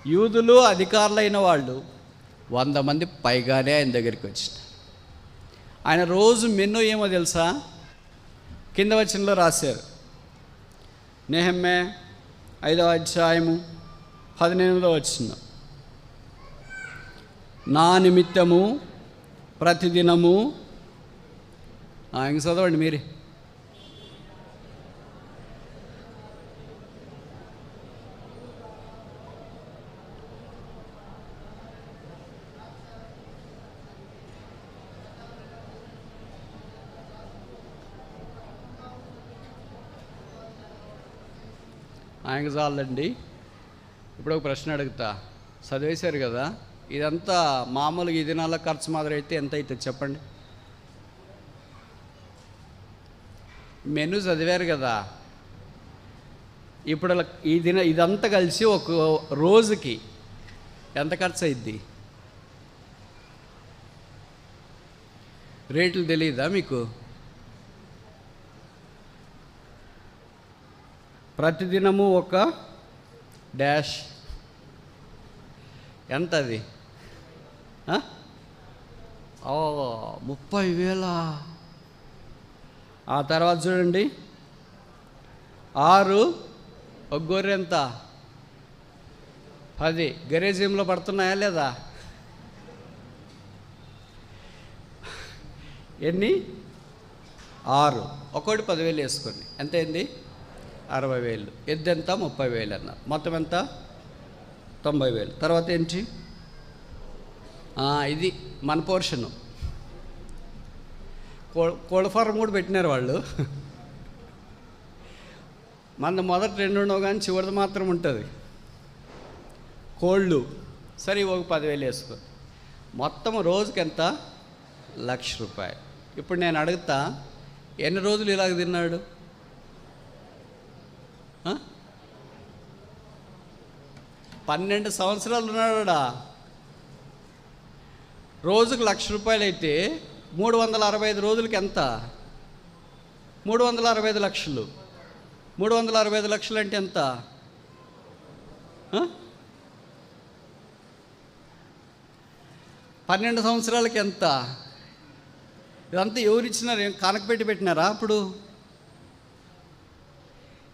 యూదులు అధికారులైన వాళ్ళు 100 మంది పైగానే ఆయన దగ్గరికి వచ్చిన. ఆయన రోజు మెనూ ఏమో తెలుసా? కింద వచనంలో రాశారు. నెహెమ్యా 5వ అధ్యాయము 18వ వచనం. నా నిమిత్తము ప్రతిదినము. ఇంక చదవండి మీరే. ఆయనకు చాలండి. ఇప్పుడు ఒక ప్రశ్న అడుగుతా, చదివేశారు కదా, ఇదంతా మామూలుగా ఈ దినాల ఖర్చు మాదిరి అయితే ఎంత అవుతుంది చెప్పండి? మెనూ చదివారు కదా, ఇప్పుడు ఇదంతా కలిసి ఒక రోజుకి ఎంత ఖర్చు అయింది? రేట్లు తెలియదా మీకు? ప్రతిదినము ఒక డాష్ ఎంత అది? 30,000. ఆ తర్వాత చూడండి, 6 ఒక గొర్రె ఎంత? 10 గరేజీంలో పడుతున్నాయా లేదా? ఎన్ని? 6. ఒక్కోటి 10,000 వేసుకోండి. ఎంత అయింది? 60,000. ఎద్దు ఎంత? 30,000 అన్నారు. మొత్తం ఎంత? 90,000. తర్వాత ఏంటి? ఇది మన పోర్షను. కోళ్ళ ఫారం కూడా పెట్టినారు వాళ్ళు. మన మొదటి 2 ఉండవు కానీ చివరిది మాత్రం ఉంటుంది కోళ్ళు. సరే, ఒక 10,000 వేసుకో. మొత్తం రోజుకి ఎంత? ₹1,00,000. ఇప్పుడు నేను అడుగుతా, ఎన్ని రోజులు ఇలాగ తిన్నాడు? 12 సంవత్సరాలు ఉన్నాడా? రోజుకు ₹1,00,000 అయితే 365 రోజులకి ఎంత? 365 లక్షలు. 365 లక్షలు అంటే ఎంత? 12 సంవత్సరాలకి ఎంత? ఇదంతా ఎవరు ఇచ్చినారు? కనకపెట్టి పెట్టినారా? అప్పుడు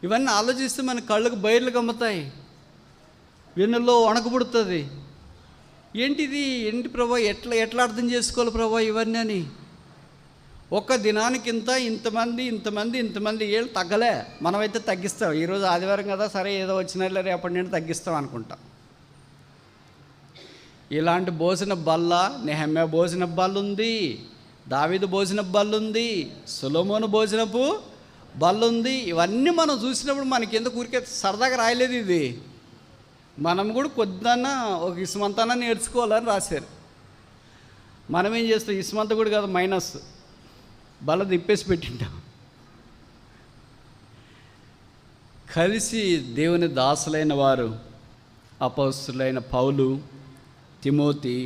ఇవన్నీ ఆలోచిస్తే మన కళ్ళకు బయర్లు గమ్ముతాయి, వెన్నుల్లో వణకబుడుతుంది. ఏంటిది? ఏంటి ప్రభా? ఎట్లా అర్థం చేసుకోవాలి ప్రభా ఇవన్నీ అని? ఒక్క దినానికి ఇంతమంది ఏళ్ళు తగ్గలే. మనమైతే తగ్గిస్తాం. ఈరోజు ఆదివారం కదా, సరే ఏదో వచ్చిన రేపటి నుండి తగ్గిస్తాం అనుకుంటాం. ఇలాంటి భోజన బల్ల నెహెమ్యా భోజన బల్ల ఉంది, దావీదు భోజన బల్ల ఉంది, సొలొమోను భోజనపు బల్ల ఉంది. ఇవన్నీ మనం చూసినప్పుడు మనకి ఎందుకు ఊరికే సరదాగా రాయలేదు ఇది. మనం కూడా కొద్దిన్నా ఒక ఇసుమంతాన నేర్చుకోవాలని రాశారు. మనం ఏం చేస్తాం? ఇసుమంత కూడా కాదు, మైనస్ బల్ల తిప్పేసి పెట్టింటాం. కలిసి దేవుని దాసులైన వారు, అపొస్తలులైన పౌలు, తిమోతి,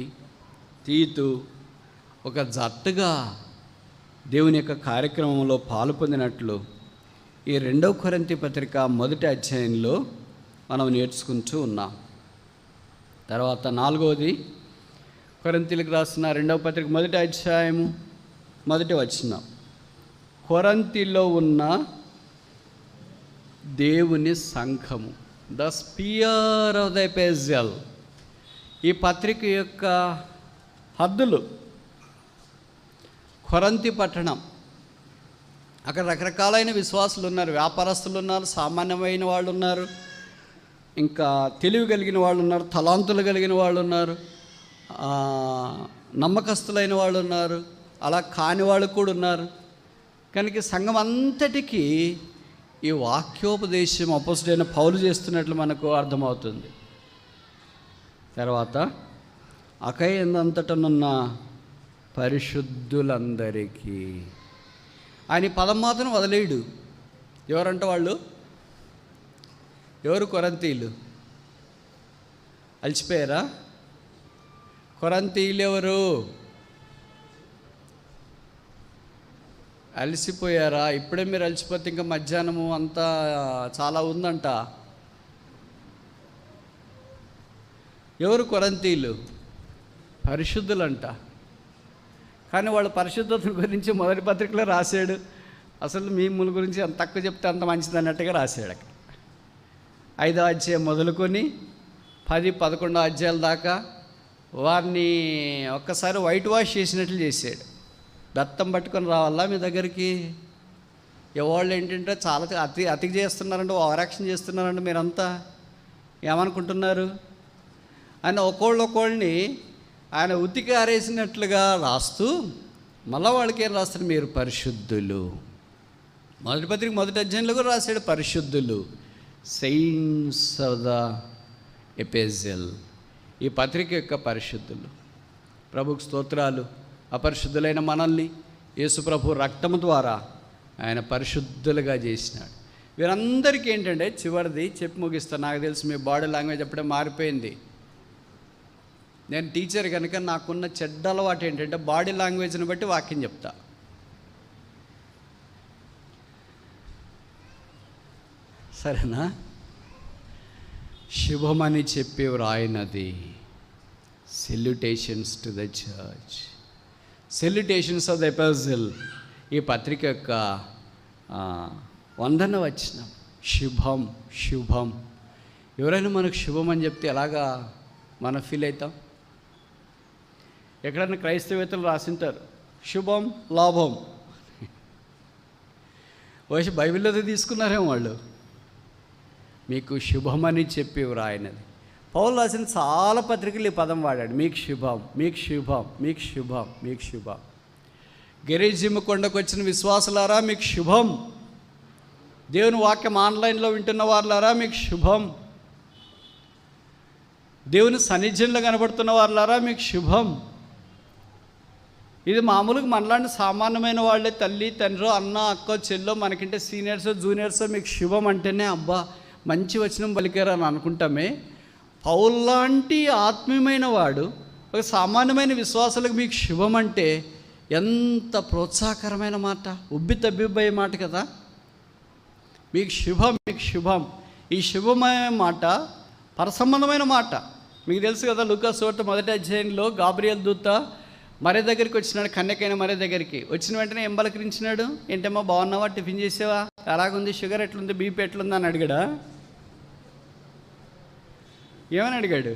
తీతు ఒక జట్టుగా దేవుని యొక్క కార్యక్రమంలో పాలు పొందినట్లు ఈ 2వ కొరింథీ పత్రిక 1వ అధ్యాయంలో మనం నేర్చుకుంటూ ఉన్నాం. తర్వాత 4వది కొరింథీలకు రాసిన 2వ పత్రిక 1వ అధ్యాయము మొదటి వచనం, కొరింథీలో ఉన్న దేవుని సంఘము, the spear of the epistle. ఈ పత్రిక యొక్క హద్దులు కొరింథీ పట్టణం. అక్కడ రకరకాలైన విశ్వాసులు ఉన్నారు, వ్యాపారస్తులు ఉన్నారు, సామాన్యమైన వాళ్ళు ఉన్నారు, ఇంకా తెలివి కలిగిన వాళ్ళు ఉన్నారు, తలాంతులు కలిగిన వాళ్ళు ఉన్నారు, నమ్మకస్తులైన వాళ్ళు ఉన్నారు, అలా కాని వాళ్ళు కూడా ఉన్నారు. కనుక సంఘం అంతటికీ ఈ వాక్యోపదేశం అపోస్తలుడైన పౌలు చేస్తున్నట్లు మనకు అర్థమవుతుంది. తర్వాత అకయ అంతటనున్న పరిశుద్ధులందరికీ, ఆయన పదం మాత్రం వదిలేయడు. ఎవరంటే వాళ్ళు ఎవరు? కొరింథీయులు. అలసిపోయారా? కొరింథీయులు ఎవరు? అలసిపోయారా? ఇప్పుడే మీరు అలసిపోతే ఇంకా మధ్యాహ్నము అంతా చాలా ఉందంట. ఎవరు కొరింథీయులు? పరిశుద్ధులంట. కానీ వాళ్ళు పరిశుద్ధత గురించి మొదటి పత్రికలో రాశాడు. అసలు మీ మూల గురించి అంత తక్కువ చెప్తే అంత మంచిది అన్నట్టుగా రాశాడు. అక్కడ 5వ అధ్యాయం మొదలుకొని 10-11 అధ్యాయాల దాకా వారిని ఒక్కసారి వైట్ వాష్ చేసినట్లు చేశాడు. బెత్తం పట్టుకొని రావాలా మీ దగ్గరికి? ఎవళ్ళు ఏంటంటే చాలా అతికి చేస్తున్నారంటే, ఓవరాక్షన్ చేస్తున్నారంటే మీరంతా ఏమనుకుంటున్నారు అని ఒకళ్ళని ఆయన ఉతికి ఆరేసినట్లుగా రాస్తూ మళ్ళీ వాళ్ళకి ఏం రాస్తారు? మీరు పరిశుద్ధులు. మొదటి పత్రిక మొదటి అధ్యాయంలో కూడా రాశాడు పరిశుద్ధులు, సెయింట్స్ ఆఫ్ ద ఎపెజల్. ఈ పత్రిక యొక్క పరిశుద్ధులు. ప్రభుకు స్తోత్రాలు. అపరిశుద్ధులైన మనల్ని యేసుప్రభు రక్తము ద్వారా ఆయన పరిశుద్ధులుగా చేసినాడు. వీరందరికీ ఏంటంటే, చివరిది చెప్పి ముగిస్తాను. నాకు తెలిసి మీ బాడీ లాంగ్వేజ్ అప్పుడే మారిపోయింది. నేను టీచర్ కనుక నాకున్న చెడ్డ అలవాటు ఏంటంటే బాడీ లాంగ్వేజ్ని బట్టి వాక్యం చెప్తా. సరేనా? శుభమని చెప్పి వ్రాయినది, salutations to the church, salutations of the epistle. ఈ పత్రిక యొక్క వందన వచనం శుభం. శుభం. ఎవరైనా మనకు శుభం అని చెప్తే ఎలాగా మనం ఫీల్ అవుతాం? ఎక్కడన్నా క్రైస్తవేతలు రాసింటారు శుభం లాభం. వచ్చి బైబిల్లో తీసుకున్నారేమో వాళ్ళు. మీకు శుభమని చెప్పి వ్రాయినది. పౌలు రాసిన చాలా పత్రికలు ఈ పదం వాడాడు. మీకు శుభం, మీకు శుభం, మీకు శుభం, మీకు శుభం. గెరిజిమ్ కొండకు వచ్చిన విశ్వాసులారా మీకు శుభం. దేవుని వాక్యం ఆన్లైన్లో వింటున్న వారులారా మీకు శుభం. దేవుని సన్నిధ్యంలో కనబడుతున్న వారులారా మీకు శుభం. ఇది మామూలుగా మనలాంటి సామాన్యమైన వాళ్ళే, తల్లి తండ్రి అన్న అక్క చెల్లో, మనకంటే సీనియర్స్ జూనియర్స్ మీకు శుభం అంటేనే అబ్బా మంచి వచనం పలికారు అని అనుకుంటామే. పౌలు లాంటి ఆత్మీయమైన వాడు ఒక సామాన్యమైన విశ్వాసాలకు మీకు శుభం అంటే ఎంత ప్రోత్సాహకరమైన మాట, ఉబ్బి తబ్బిబ్బయ్యే మాట కదా. మీకు శుభం, మీకు శుభం. ఈ శుభమైన మాట పరసంబంధమైన మాట. మీకు తెలుసు కదా, లూకా సువార్త మొదటి అధ్యాయంలో గాబ్రియల్ దూత మరే దగ్గరికి వచ్చినాడు. కన్యకైన మరే దగ్గరికి వచ్చిన వెంటనే ఏం పలకరించినాడు? ఏంటమ్మా బాగున్నావా, టిఫిన్ చేసావా, ఎలాగుంది, షుగర్ ఎట్లుంది, బీపీ ఎట్లుంది అని అడిగాడా? ఏమని అడిగాడు?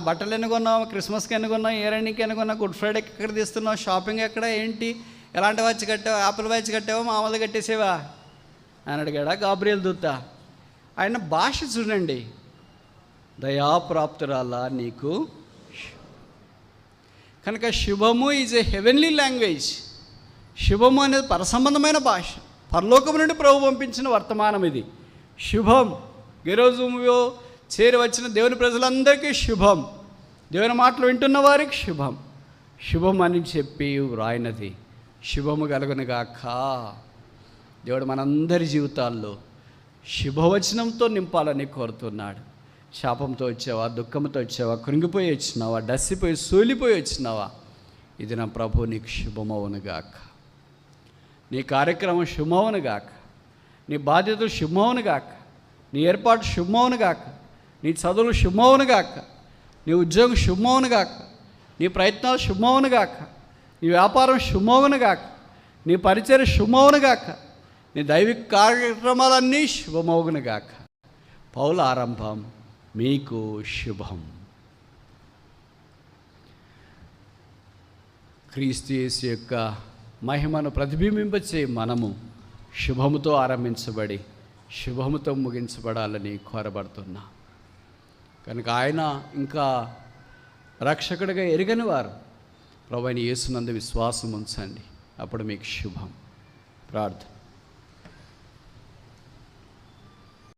బట్టలు ఎన్ని కొన్నావు, క్రిస్మస్కి ఎన్ని కొన్నావు, ఇయర్ ఎండింగ్కి ఎన్ని కొన్నావు, గుడ్ ఫ్రైడేకి ఎక్కడ తీస్తున్నావు, షాపింగ్ ఎక్కడ, ఏంటి, ఎలాంటి వాచ్ కట్టావు, యాపిల్ వాచ్ కట్టావా, మామూలుగా కట్టేసేవా అని అడిగాడా గాబ్రియల్ దూత. ఆయన భాష చూడండి, దయాప్రాప్తురాలా నీకు. కనుక శుభము ఈజ్ ఏ హెవెన్లీ లాంగ్వేజ్. శుభము అనేది పరసంబంధమైన భాష. పరలోకము నుండి ప్రభు పంపించిన వర్తమానం ఇది. శుభం. ఈరోజు చేరి వచ్చిన దేవుని ప్రజలందరికీ శుభం. దేవుని మాటలు వింటున్న వారికి శుభం. శుభం అని చెప్పి వ్రాయినది. శుభము కలుగునుగాక. దేవుడు మనందరి జీవితాల్లో శుభవచనంతో నింపాలని కోరుతున్నాడు. శాపంతో వచ్చావా, దుఃఖంతో వచ్చావా, కృంగిపోయి వచ్చినావా, డస్సిపోయి సూలిపోయి వచ్చినావా, ఇది నా ప్రభు నీకు శుభమవునుగాక. నీ కార్యక్రమం శుభమవునుగాక. నీ బాధ్యతలు శుభమవునుగాక. నీ ఏర్పాటు శుభమవునుగాక. నీ చదువులు శుభమవునుగాక. నీ ఉద్యోగం శుభమవునుగాక. నీ ప్రయత్నాలు శుభమవునుగాక. నీ వ్యాపారం శుభమవునుగాక, నీ పరిచర్య శుభమవునుగాక, నీ దైవిక కార్యక్రమాలన్నీ శుభమవునుగాక. పౌలు ఆరంభం మీకు శుభం. క్రీస్తు యేసు యొక్క మహిమను ప్రతిబింబింపచే మనము శుభముతో ఆరంభించబడి శుభముతో ముగించబడాలని కోరబడుతున్నా. కనుక ఆయన ఇంకా రక్షకుడిగా ఎరగని వారు ప్రభువైన యేసునందు విశ్వాసం ఉంచండి, అప్పుడు మీకు శుభం. ప్రార్థన.